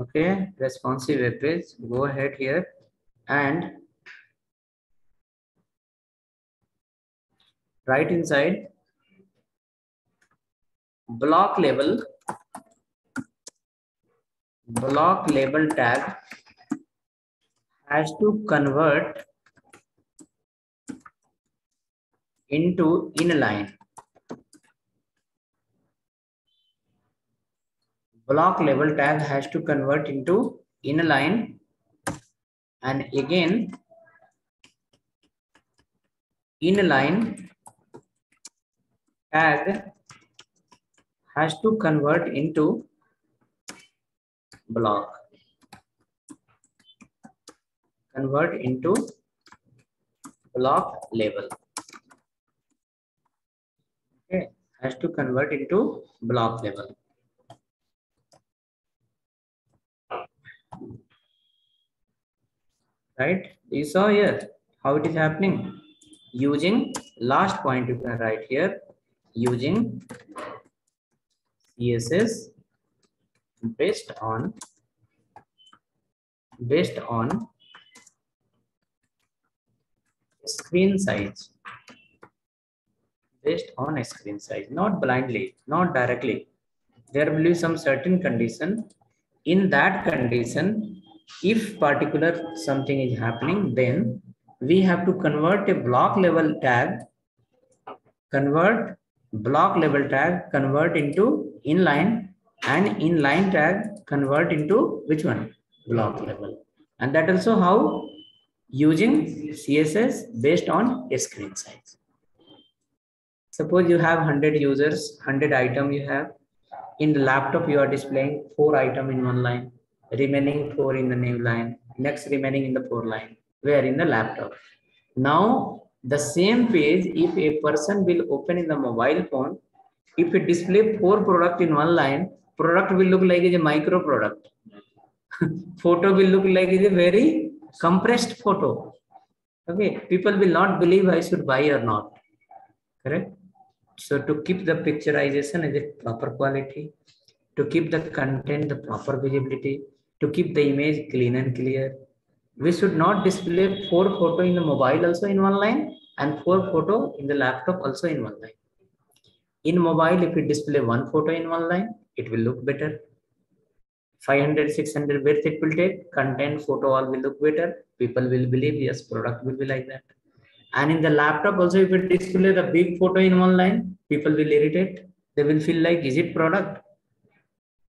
okay, responsive web page. Go ahead here and write inside block label tag has to convert into inline. Block label tag has to convert into inline, and again inline tag has to convert into block. Convert into block label. Okay, has to convert into block label. Right? You saw here how it is happening. Using last point you can write here, using CSS based on screen size. Based on a screen size, not blindly, not directly. There will be some certain condition. In that condition, if particular something is happening, then we have to convert a block level tag, convert into inline, and inline tag convert into which one? Block level. And that also how using CSS based on a screen size. Suppose you have 100 users, 100 item you have. In the laptop, you are displaying 4 items in one line, remaining 4 in the new line, next remaining in the 4 line, where in the laptop. Now, the same page, if a person will open in the mobile phone, if it display 4 product in one line, product will look like a micro product. Photo will look like a very compressed photo. Okay, people will not believe I should buy or not. Correct? So to keep the picturization as a proper quality, to keep the content the proper visibility, to keep the image clean and clear, we should not display 4 photo in the mobile also in one line and 4 photo in the laptop also in one line. In mobile, if we display 1 photo in one line, it will look better. 500, 600 width it will take, content, photo all will look better. People will believe, yes, product will be like that. And in the laptop also, if it display the big photo in one line, people will irritate. They will feel like, is it product?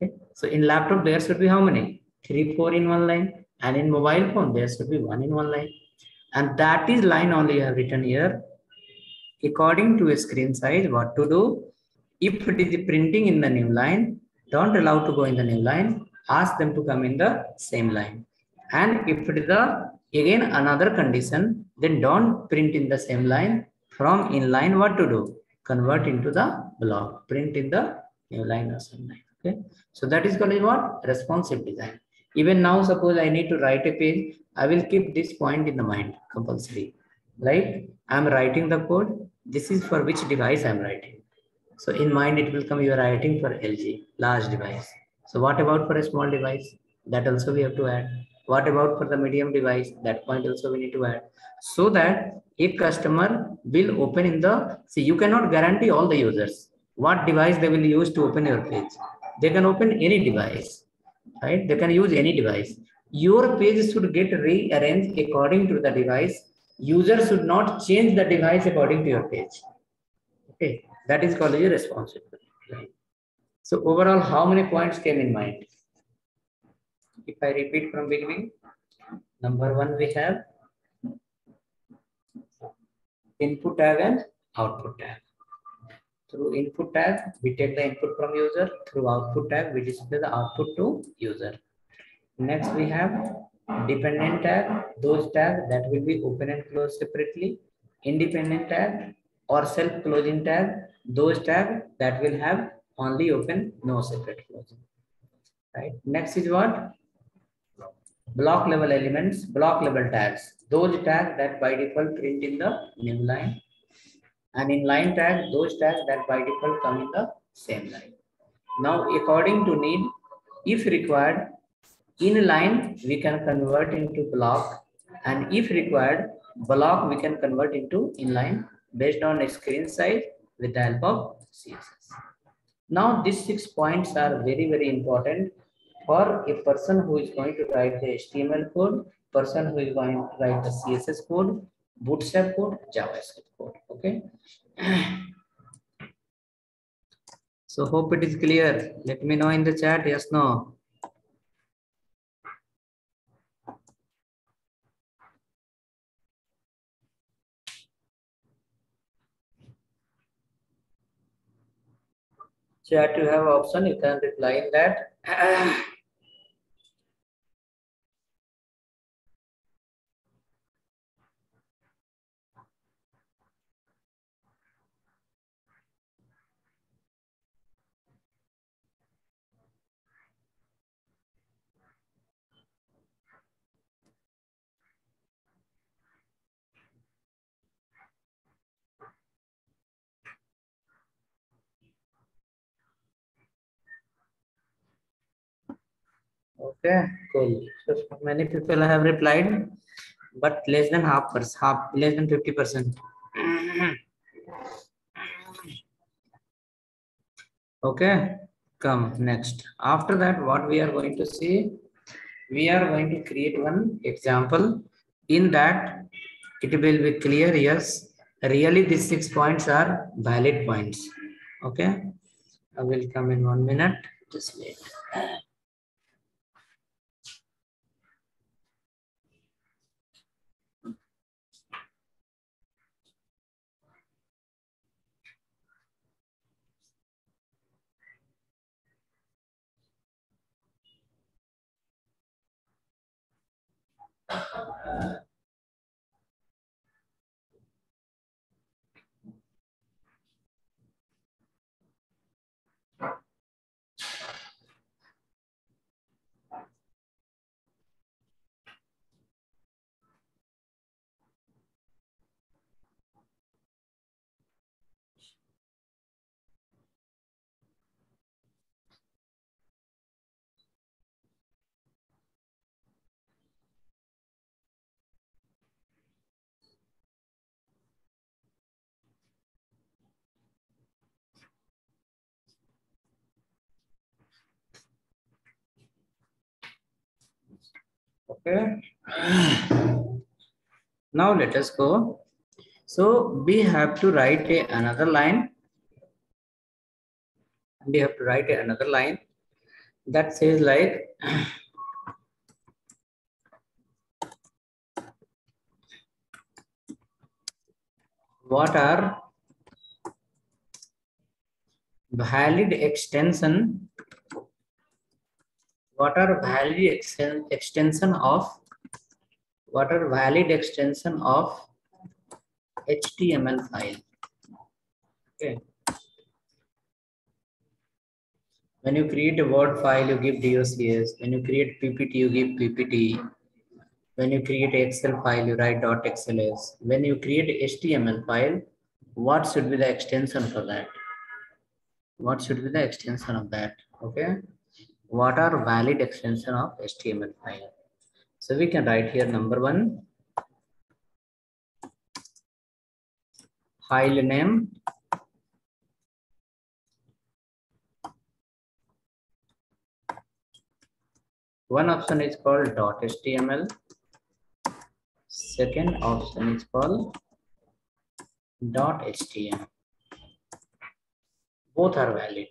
Okay. So in laptop, there should be how many? 3, 4 in one line. And in mobile phone, there should be 1 in one line. And that is line only you have written here. According to a screen size, what to do? If it is printing in the new line, don't allow to go in the new line. Ask them to come in the same line. And if it is again another condition, then don't print in the same line. From inline, what to do? Convert into the block. Print in the new line or some line. Okay. So that is called what? Responsive design. Even now, suppose I need to write a page, I will keep this point in the mind compulsory. Like I'm writing the code. This is for which device I'm writing. So in mind, it will come, you are writing for LG, large device. So what about for a small device? That also we have to add. What about for the medium device? That point also we need to add. So that a customer will open in the, see, you cannot guarantee all the users what device they will use to open your page. They can open any device, right? They can use any device. Your page should get rearranged according to the device. User should not change the device according to your page. Okay, that is called a responsive. So overall, how many points came in mind? If I repeat from beginning, number 1 we have input tag and output tag. Through input tag, we take the input from user. Through output tag, we display the output to user. Next, we have dependent tag, those tags that will be open and closed separately. Independent tag or self-closing tag, those tags that will have only open, no separate closing. Right. Next is what? Block level elements, block level tags. Those tags that by default print in the new line. And in line tag, those tags that by default come in the same line. Now, according to need, if required, in line we can convert into block, and if required, block we can convert into inline based on a screen size with the help of CSS. Now, these 6 points are very important for a person who is going to write the HTML code, person who is going to write the CSS code, Bootstrap code, JavaScript code. Okay. So hope it is clear. Let me know in the chat, yes, no. Chat, you have option, you can reply in that. Okay, cool. So many people have replied, but less than less than 50%. Okay, come next. After that, what we are going to see, we are going to create one example. In that, it will be clear, yes, really these 6 points are valid points. Okay, I will come in 1 minute. Just wait. Okay. Now let us go. So we have to write another line. We have to write another line that says like what are valid extension? What are valid extension of? What are valid extension of HTML file? Okay. When you create a Word file, you give DOCS. When you create PPT, you give PPT. When you create an Excel file, you write .xls. When you create a HTML file, what should be the extension for that? What should be the extension of that? Okay. What are valid extension of HTML file? So we can write here number 1, file name. One option is called .html. Second option is called .html. Both are valid.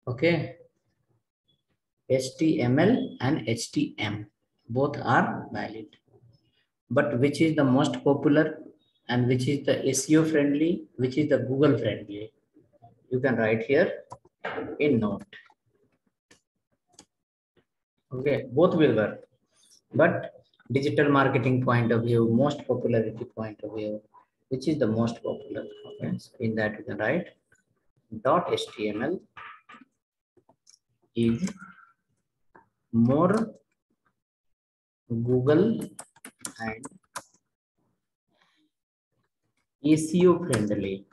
Okay. HTML and HTM both are valid. But which is the most popular and which is the SEO friendly, which is the Google friendly. You can write here in note. Okay, both will work, but digital marketing point of view, most popularity point of view, which is the most popular. Okay, so in that you can write .html is more Google and SEO friendly.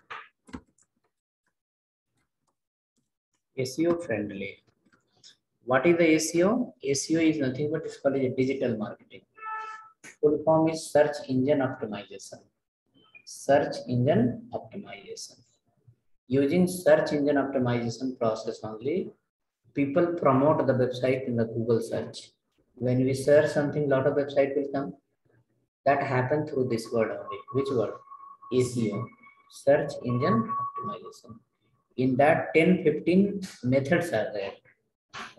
SEO friendly. What is the SEO? SEO is nothing but it's called digital marketing. Full form is search engine optimization. Search engine optimization. Using search engine optimization process only, people promote the website in the Google search. When we search something, lot of website will come. That happen through this word only. Which word? SEO. Search engine optimization. In that 10-15 methods are there.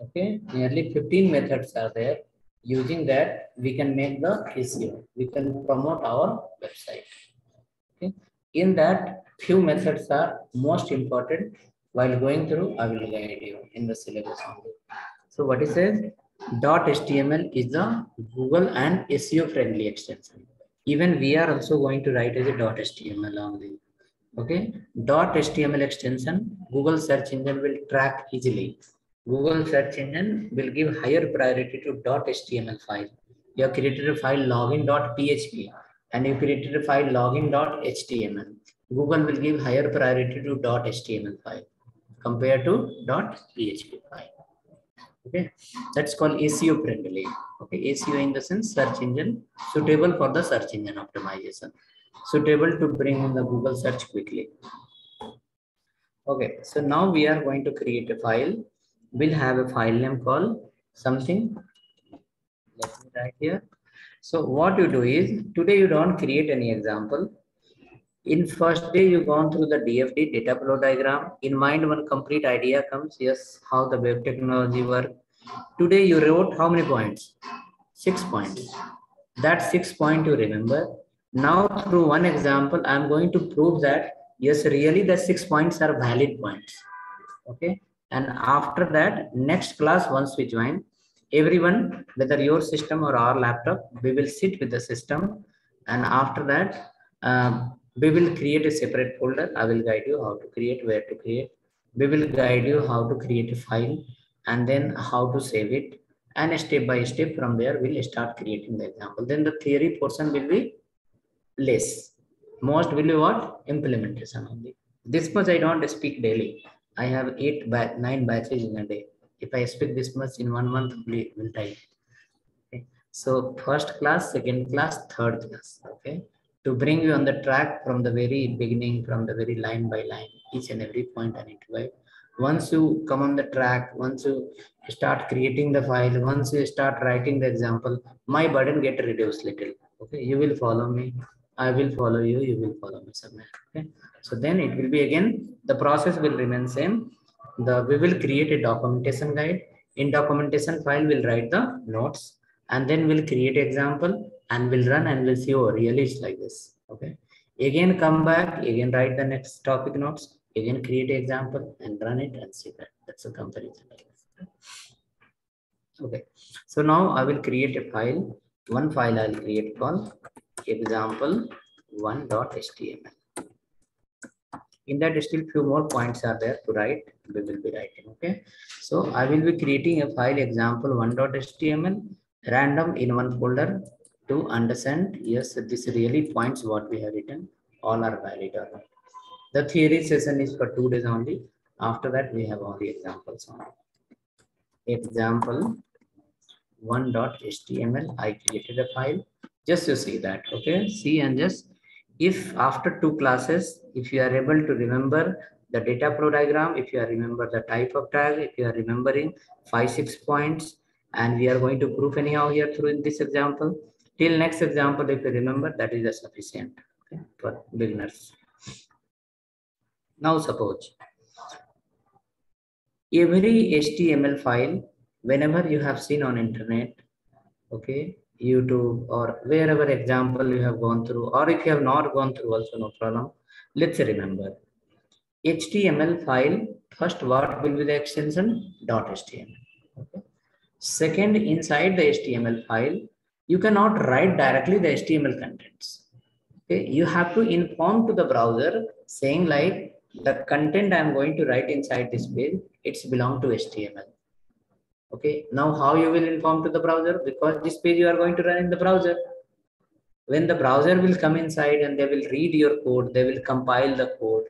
Okay, nearly 15 methods are there. Using that, we can make the SEO. We can promote our website. Okay. In that, few methods are most important. While going through, I will guide you in the syllabus only. So what it says, .html is the Google and SEO friendly extension. Even we are also going to write as a .html only. Okay, .html extension, Google search engine will track easily. Google search engine will give higher priority to .html file. You have created a file login.php and you created a file login.html. Google will give higher priority to .html file compared to .php file. Okay, that's called SEO friendly. Okay, SEO in the sense search engine, suitable for the search engine optimization, suitable to bring in the Google search quickly. Okay, so now we are going to create a file. We'll have a file name called something. Let me write here. So what you do is, today you don't create any example. In first day, you gone through the DFD, data flow diagram. In mind, one complete idea comes, yes, how the web technology work. Today you wrote how many points? 6 points. That 6 point you remember. Now through one example, I'm going to prove that, yes, really the 6 points are valid points. Okay. And after that, next class, once we join, everyone, whether your system or our laptop, we will sit with the system. And after that, we will create a separate folder. I will guide you how to create, where to create. We will guide you how to create a file and then how to save it. And step by step from there, we'll start creating the example. Then the theory portion will be less. Most will be what? Implementation only. This much I don't speak daily. I have 9 batches in a day. If I speak this much in 1 month, only will die. Okay. So first class, second class, third class. Okay. To bring you on the track from the very beginning, from the very line by line, each and every point I need to guide. Once you come on the track, once you start creating the file, once you start writing the example, my burden get reduced little. Okay. You will follow me. I will follow you. You will follow me somewhere. Okay. So then it will be again, the process will remain same. We will create a documentation guide. In documentation file, we'll write the notes and then we'll create example and we'll run and we'll see, oh, really it's like this. Okay. Again, come back, again, write the next topic notes, again, create example and run it and see that. That's a comparison. Okay. So now I will create a file. One file I'll create called example1.html. In that, still few more points are there to write. We will be writing. Okay. So I will be creating a file example1.html random in one folder to understand. Yes, this really points what we have written. All are valid or not. The theory session is for 2 days only. After that, we have all the examples on example1.html. I created a file. Just to see that. Okay. See and just if after 2 classes, if you are able to remember the data flow diagram, if you are remember the type of tag, if you are remembering 5-6 points, and we are going to prove anyhow here through this example. Till next example, if you remember, that is sufficient, okay, for beginners. Now suppose every HTML file, whenever you have seen on internet, okay, YouTube or wherever example you have gone through, or if you have not gone through also no problem. Let's remember HTML file, first what will be the extension? .html. Okay. Second, inside the HTML file, you cannot write directly the HTML contents. Okay. You have to inform to the browser saying like the content I am going to write inside this page, it's belong to HTML. Okay, now how you will inform to the browser? Because this page you are going to run in the browser. When the browser will come inside and they will read your code, they will compile the code,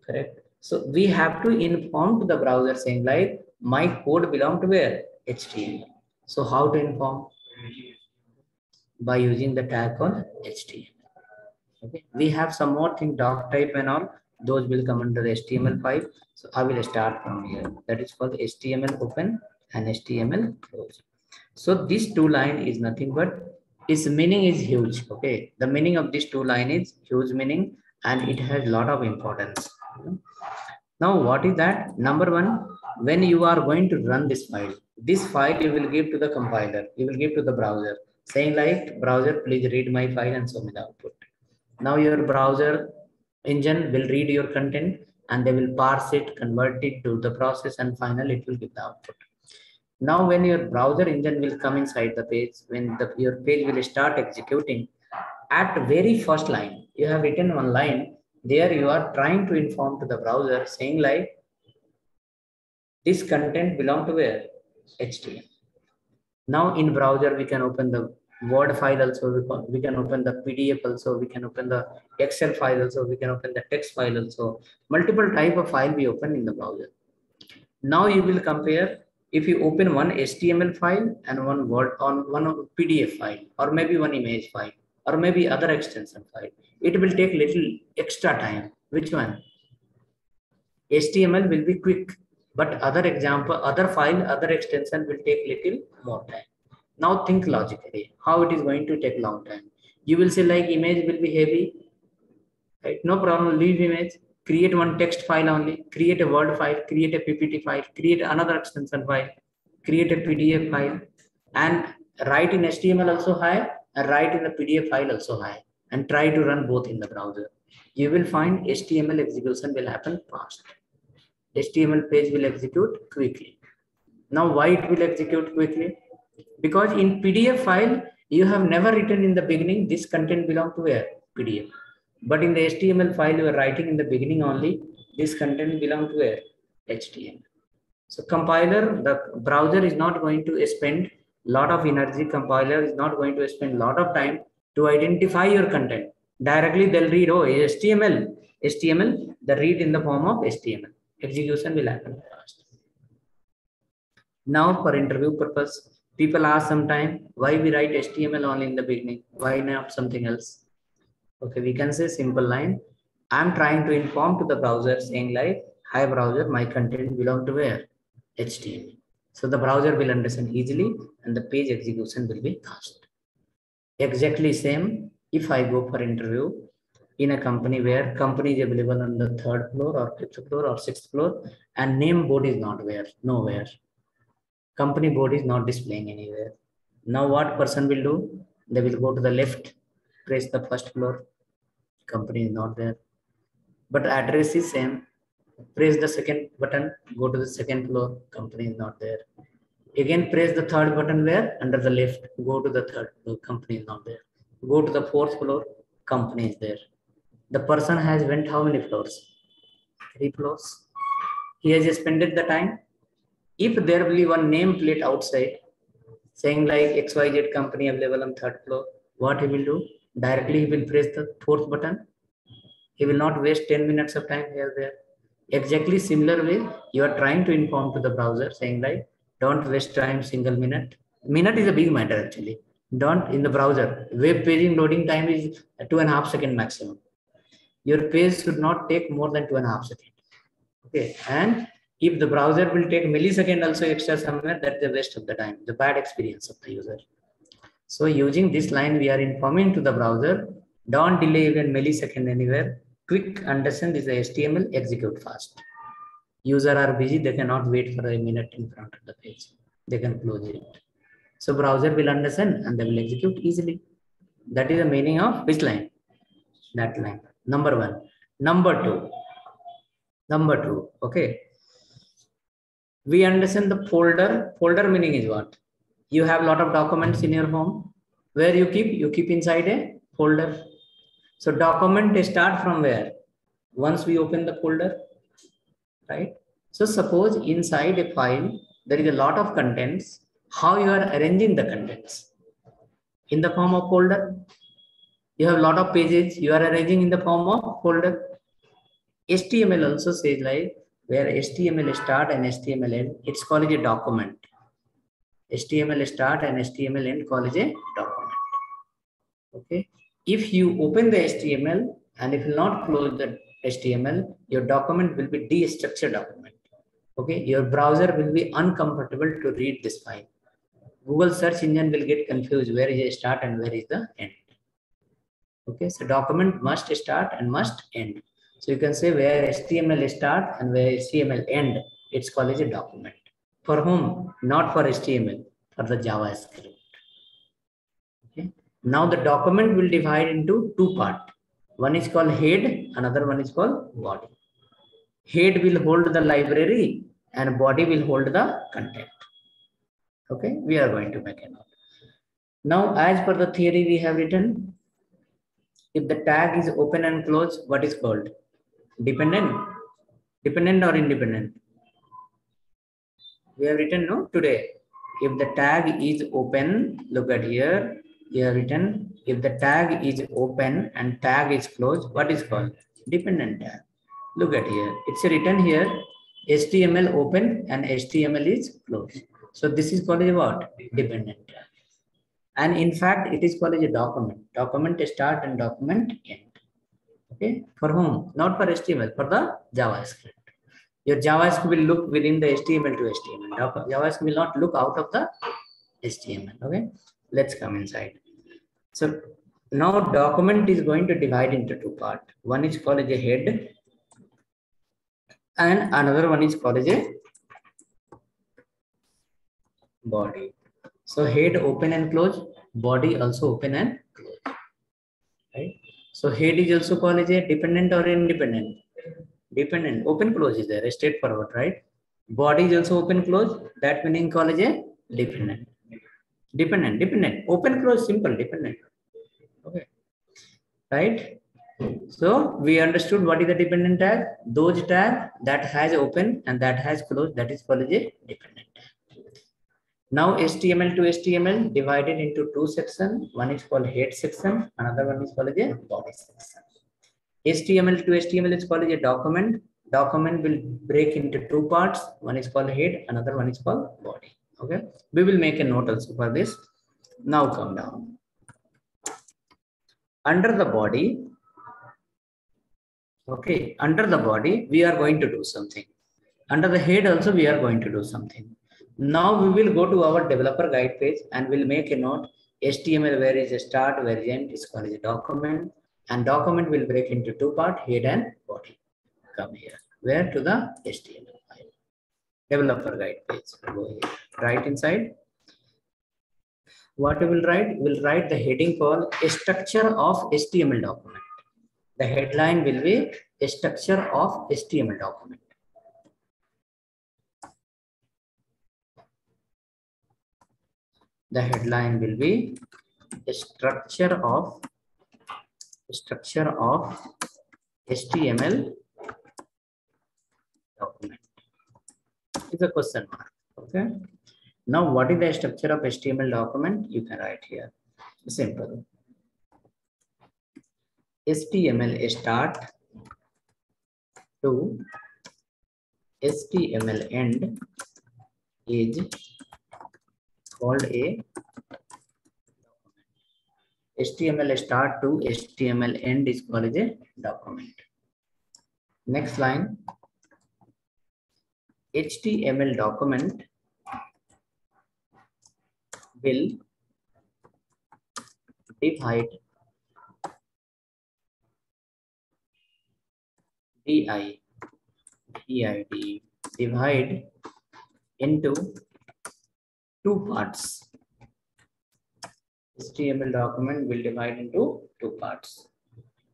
correct? So we have to inform to the browser saying like, my code belong to where? HTML. So how to inform? By using the tag called HTML. Okay, we have some more thing, doc type and all, those will come under the HTML5. So I will start from here. That is called HTML open and HTML close. So this two line is nothing but its meaning is huge. Okay, the meaning of this two line is huge meaning and it has lot of importance. Now what is that? Number one, when you are going to run this file you will give to the compiler, you will give to the browser saying like, browser please read my file and show me the output. Now your browser engine will read your content and they will parse it, convert it to the process, and finally it will give the output. Now when your browser engine will come inside the page, when your page will start executing, at very first line, you have written one line, there you are trying to inform to the browser saying like, this content belong to where? HTML. Now in browser, we can open the Word file also, we can open the PDF also, we can open the Excel file also, we can open the text file also. Multiple type of file we open in the browser. Now you will compare if you open one HTML file and one Word on one PDF file, or maybe one image file, or maybe other extension file. It will take little extra time. Which one? HTML will be quick, but other example, other file, other extension will take little more time. Now think logically, how it is going to take long time. You will say like image will be heavy, right? No problem, leave image, create one text file only, create a Word file, create a PPT file, create another extension file, create a PDF file, and write in HTML also high, and write in the PDF file also high, and try to run both in the browser. You will find HTML execution will happen fast. HTML page will execute quickly. Now why it will execute quickly? Because in PDF file, you have never written in the beginning, this content belong to where? PDF. But in the HTML file, you are writing in the beginning only, this content belong to where? HTML. So compiler, the browser is not going to spend lot of energy, compiler is not going to spend lot of time to identify your content. Directly they'll read, oh, HTML, the read in the form of HTML. Execution will happen fast. Now for interview purpose, people ask sometime why we write HTML only in the beginning, why not something else? Okay, we can say simple line. I'm trying to inform to the browser saying like, hi browser, my content belong to where? HTML. So the browser will understand easily and the page execution will be fast. Exactly same if I go for interview in a company where company is available on the 3rd floor or 5th floor or 6th floor and name board is not there, nowhere. Company board is not displaying anywhere. Now what person will do? They will go to the left, press the 1st floor, company is not there. But address is same. Press the 2nd button, go to the 2nd floor, company is not there. Again press the 3rd button where? Under the left, go to the 3rd floor, company is not there. Go to the 4th floor, company is there. The person has went how many floors? 3 floors. He has spent the time. If there will be one name plate outside saying like XYZ company available on 3rd floor, what he will do? Directly he will press the 4th button. He will not waste 10 minutes of time here there. Exactly similar way, you are trying to inform to the browser saying like, don't waste time single minute. Minute is a big matter actually. Don't in the browser. Web paging loading time is 2.5 seconds maximum. Your page should not take more than 2.5 seconds. Okay, and if the browser will take millisecond also extra somewhere, that's the waste of the time, the bad experience of the user. So using this line, we are informing to the browser, don't delay even millisecond anywhere. Quick understand this HTML, execute fast. User are busy, they cannot wait for a minute in front of the page. They can close it. So browser will understand and they will execute easily. That is the meaning of which line? That line. Number one. Number two. Okay. We understand the folder. Folder meaning is what? You have a lot of documents in your home. Where you keep inside a folder. So document start from where? Once we open the folder, right? So suppose inside a file, there is a lot of contents. How you are arranging the contents? In the form of folder. You have a lot of pages. You are arranging in the form of folder. HTML also says like where HTML start and HTML end, it's called a document. HTML start and HTML end called a document. Okay. If you open the HTML and if you not close the HTML, your document will be destructured document. Okay. Your browser will be uncomfortable to read this file. Google search engine will get confused where is the start and where is the end. Okay. So document must start and must end. So you can say where HTML start and where HTML end, it's called as a document. For whom? Not for HTML, for the JavaScript. Okay. Now the document will divide into two parts. One is called head, another one is called body. Head will hold the library and body will hold the content. Okay, we are going to make a note. Now, as per the theory we have written, if the tag is open and closed, what is called? Dependent? Dependent or independent? We have written no today. If the tag is open, look at here. You have written if the tag is open and tag is closed, what is called? Dependent tag. Look at here. It's written here HTML open and HTML is closed. So this is called a what? Dependent tag. And in fact, it is called a document. Document start and document end. Okay. For whom? Not for HTML, for the JavaScript. Your JavaScript will look within the HTML to HTML. JavaScript will not look out of the HTML. Okay. Let's come inside. So now document is going to divide into two parts. One is called as a head and another one is called as a body. So head open and close, body also open and close. Right? So head is also called as a dependent or independent. Dependent. Open close is there, straightforward, right? Body is also open close. That meaning called as a dependent. Dependent. Open close simple dependent. Okay. Right? So we understood what is the dependent tag. Those tag that has open and that has closed, that is called as a dependent tag. Now HTML to HTML divided into two sections. One is called head section, another one is called as a body section. HTML to HTML is called as a document. Document will break into two parts. One is called head, another one is called body. Okay, we will make a note also for this. Now come down. Under the body, okay, under the body, we are going to do something. Under the head also, we are going to do something. Now we will go to our developer guide page and we'll make a note. HTML, where is a start, where is end, is called as a document. And document will break into two parts, head and body. Come here. Where? To the HTML file. Developer guide page. Go here. Right inside. What we will write? We'll write the heading called a structure of HTML document. The headline will be a structure of HTML document. The headline will be a structure of HTML document. It's a question mark. Okay. Now, what is the structure of HTML document? You can write here. Simple. HTML start to HTML end is called a HTML start to HTML end is called as a document. Next line. HTML document will divide divide into two parts. HTML document will divide into two parts.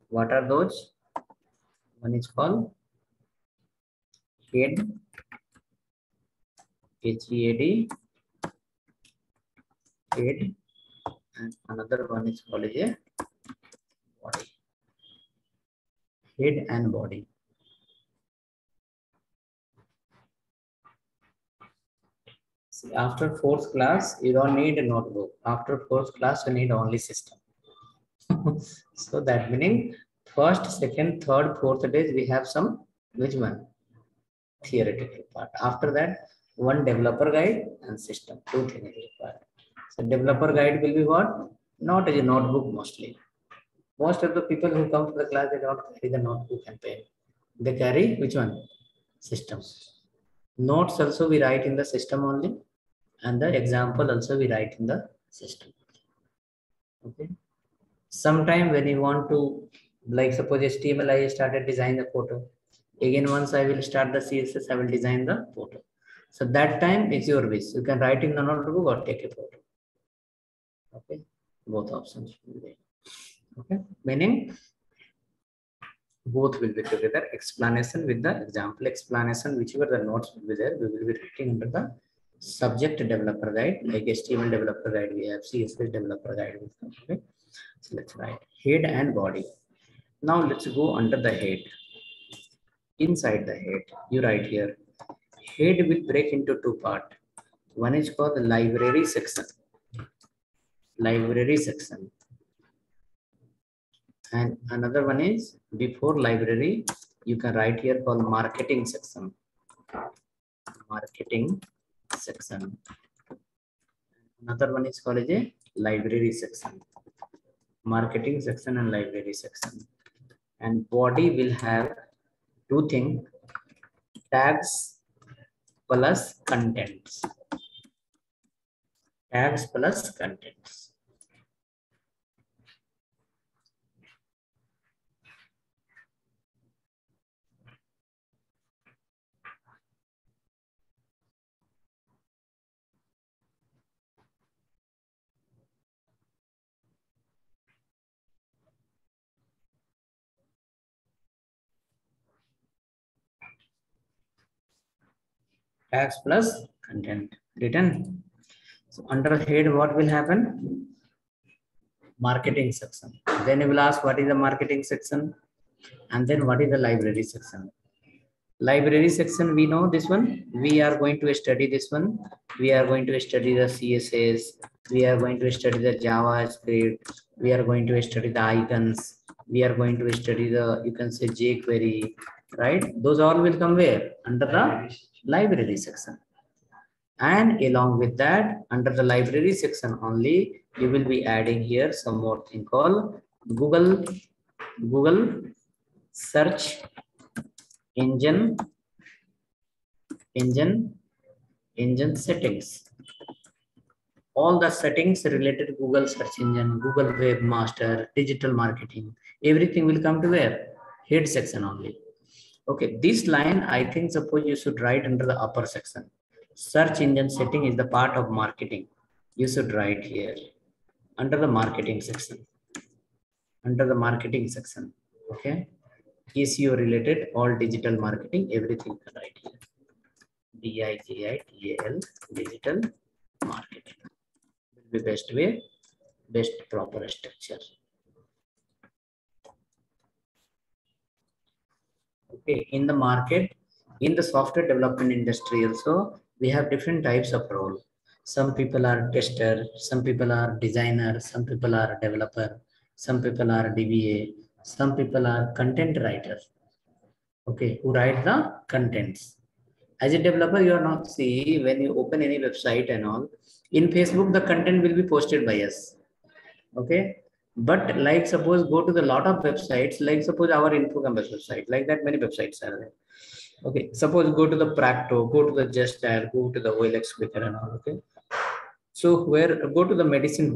What are those? One is called head, HEAD, head, and another one is called a body. Head and body. See, after fourth class, you don't need a notebook. After fourth class, you need only system. So that meaning first, second, third, fourth days we have some which one? Theoretical part. After that, one developer guide and system. Two things required. So developer guide will be what? Not as a notebook mostly. Most of the people who come to the class, they don't carry the notebook and pen. They carry which one? System. Notes also we write in the system only, and the example also we write in the system. Okay. Sometime when you want to, like suppose HTML, I started design the photo. Again, once I will start the CSS, I will design the photo. So that time is your wish. You can write in the notebook or take a photo. Okay, both options will be. Okay, meaning both will be together. Explanation with the example explanation, whichever the notes will be there, we will be writing under the subject developer guide, like HTML developer guide. We have CSS developer guide. Okay, so let's write head and body. Now let's go under the head. Inside the head, you write here, head will break into two parts. One is called the library section. Library section. And another one is before library, you can write here called marketing section. Marketing section. Another one is called a library section. Marketing section and library section. And body will have two things, tags plus contents. Tags plus contents. Tags plus content written. So under head, what will happen? Marketing section. Then you will ask what is the marketing section, and then what is the library section. Library section, we know this one. We are going to study this one. We are going to study the CSS. We are going to study the JavaScript. We are going to study the icons. We are going to study the, you can say, jQuery, right? Those all will come where? Under the library section. And along with that, under the library section only, you will be adding here some more thing called Google search engine settings. All the settings related to Google search engine, Google webmaster, digital marketing, everything will come to where? Head section only. Okay, this line, I think suppose you should write under the upper section. Search engine setting is the part of marketing. You should write here under the marketing section. Under the marketing section. Okay. SEO related, all digital marketing, everything right here. DIGITAL, digital marketing. Will be best way, best proper structure. Okay, in the market, in the software development industry also, we have different types of role. Some people are tester, some people are designer, some people are developer, some people are DBA, some people are content writers. Okay, who write the contents. As a developer, you are not see when you open any website and all, in Facebook, the content will be posted by us. Okay. But like suppose go to the lot of websites, like suppose our info campus website, like that many websites are there. Okay. Suppose go to the Practo, go to the Just Dial, go to the OLX Quicker and all. Okay. So where go to the medicine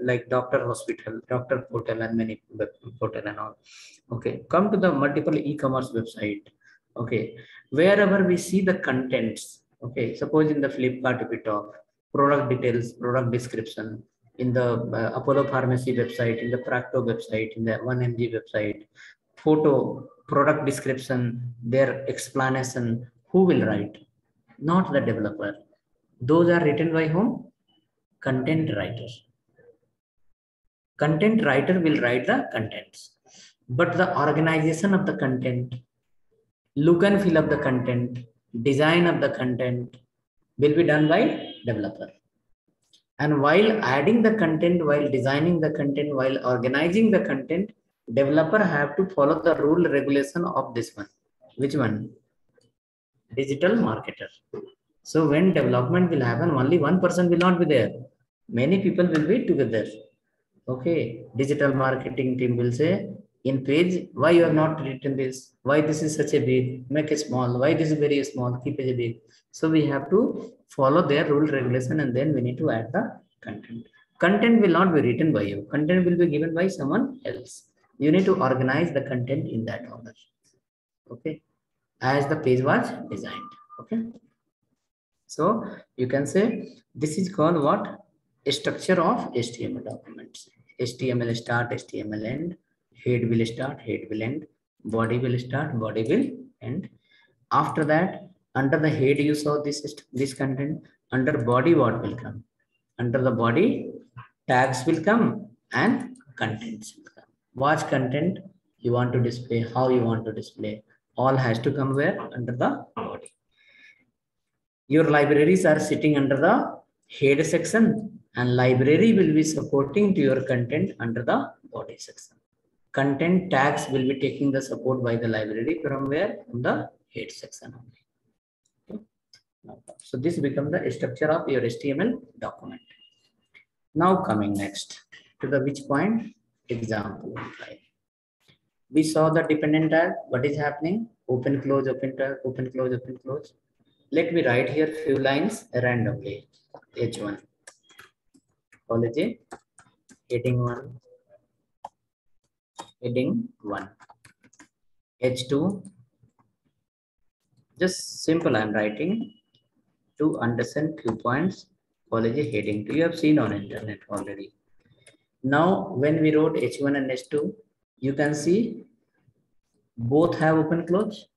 like doctor hospital, doctor portal and many portal and all. Okay. Come to the multiple e-commerce website. Okay. Wherever we see the contents. Okay. Suppose in the Flipkart if we talk, product details, product description, in the Apollo Pharmacy website, in the Practo website, in the 1mg website, photo, product description, their explanation, who will write? Not the developer. Those are written by whom? Content writers. Content writer will write the contents, but the organization of the content, look and feel of the content, design of the content will be done by developer. And while adding the content, while designing the content, while organizing the content, developer have to follow the rule regulation of this one. Which one? Digital marketer. So when development will happen, only one person will not be there. Many people will be together. Okay, digital marketing team will say, in page, why you have not written this? Why this is such a big? Make it small. Why this is very small? Keep it big. So we have to follow their rule regulation, and then we need to add the content. Content will not be written by you. Content will be given by someone else. You need to organize the content in that order. Okay, as the page was designed. Okay. So you can say this is called what? A structure of HTML documents. HTML start, HTML end, head will start, head will end, body will start, body will end. After that, under the head you saw this content. Under body what will come? Under the body, tags will come and contents will come. What content you want to display, how you want to display, all has to come where? Under the body. Your libraries are sitting under the head section, and library will be supporting to your content under the body section. Content tags will be taking the support by the library from where? From the head section only. Okay. So this becomes the structure of your HTML document. Now coming next to the which point? Example. We saw the dependent tag. What is happening? Open, close, open tag, open, close, open, close. Let me write here few lines randomly. H1. College heading 1. Heading 1. H2. Just simple I'm writing to understand few points. College heading 2. You have seen on internet already. Now when we wrote H1 and H2, you can see both have open close.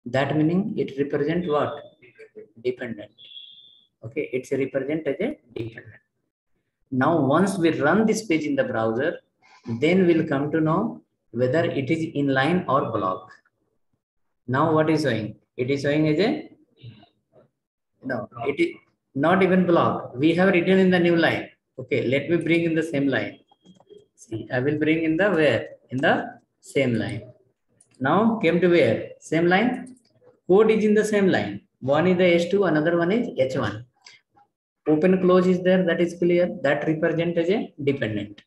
That meaning it represents what? Dependent. Okay, it's a represent as a dependent. Now once we run this page in the browser, then we'll come to know whether it is inline or block. Now what is showing? It is showing as a, no, it is not even block. We have written in the new line. Okay, let me bring in the same line. See, I will bring in the where? In the same line. Now came to where? Same line. Code is in the same line. One is the H2, another one is H1. Open close is there, that is clear. That represents as a dependent.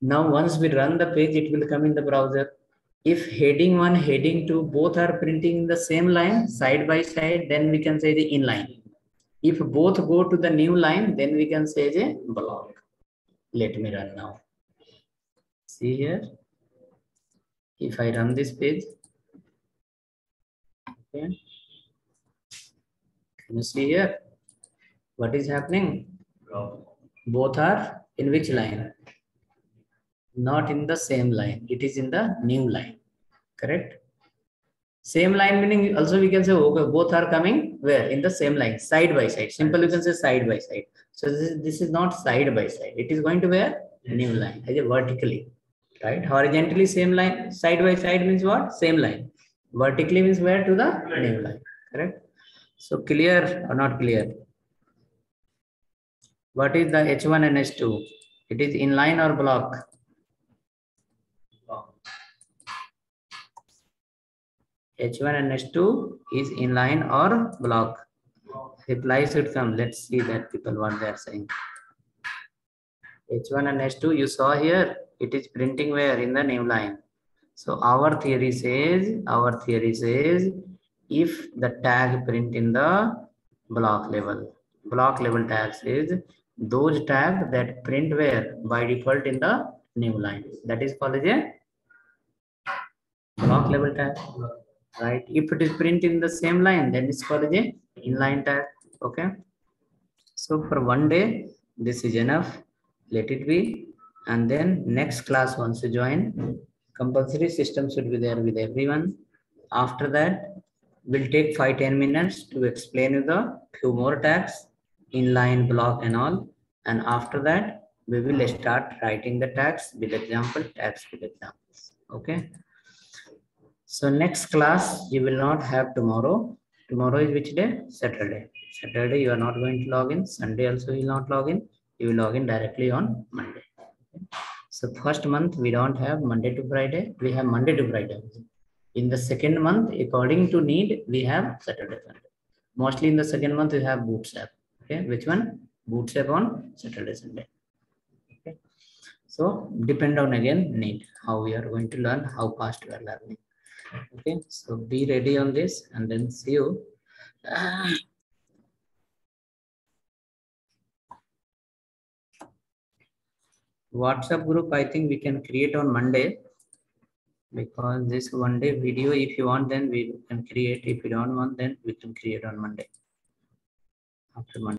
Now once we run the page, it will come in the browser. If heading 1, heading 2, both are printing in the same line, side by side, then we can say the inline. If both go to the new line, then we can say the block. Let me run now. See here. If I run this page, okay. Can you see here? What is happening? Both are in which line? Not in the same line. It is in the new line. Correct? Same line meaning also we can say, okay, both are coming where? In the same line, side by side. Simple, you can say side by side. So this is not side by side. It is going to where? New line, as a vertically. Right? Horizontally same line. Side by side means what? Same line. Vertically means where? To the new line. Correct? So clear or not clear? What is the H1 and H2? It is inline or block? H1 and H2 is inline or block? Reply should come. Let's see that people what they are saying. H1 and H2 you saw here. It is printing where? In the new line. So our theory says if the tag print in the block level tag says those tags that print where? By default in the new line. That is called as a block level tag. Right? If it is print in the same line, then it's called as a inline tag. Okay. So for one day, This is enough. Let it be. And then next class, once you join, compulsory system should be there with everyone. After that, we'll take 5-10 minutes to explain you the few more tags, inline, block and all. And after that, we will start writing the tags with example, tags with examples. Okay. So next class you will not have tomorrow. Tomorrow is which day? Saturday. Saturday you are not going to log in. Sunday also you will not log in. You will log in directly on Monday. So first month we don't have Monday to Friday. We have Monday to Friday. In the second month, according to need, we have Saturday, Sunday. Mostly in the second month we have Bootstrap. Okay, which one? Bootstrap on Saturday, Sunday. Okay. So depend on again need how we are going to learn, how fast we are learning. Okay, so be ready on this and then see you. WhatsApp group, I think we can create on Monday, because this one day video, if you want, then we can create. If you don't want, then we can create on Monday. After Monday.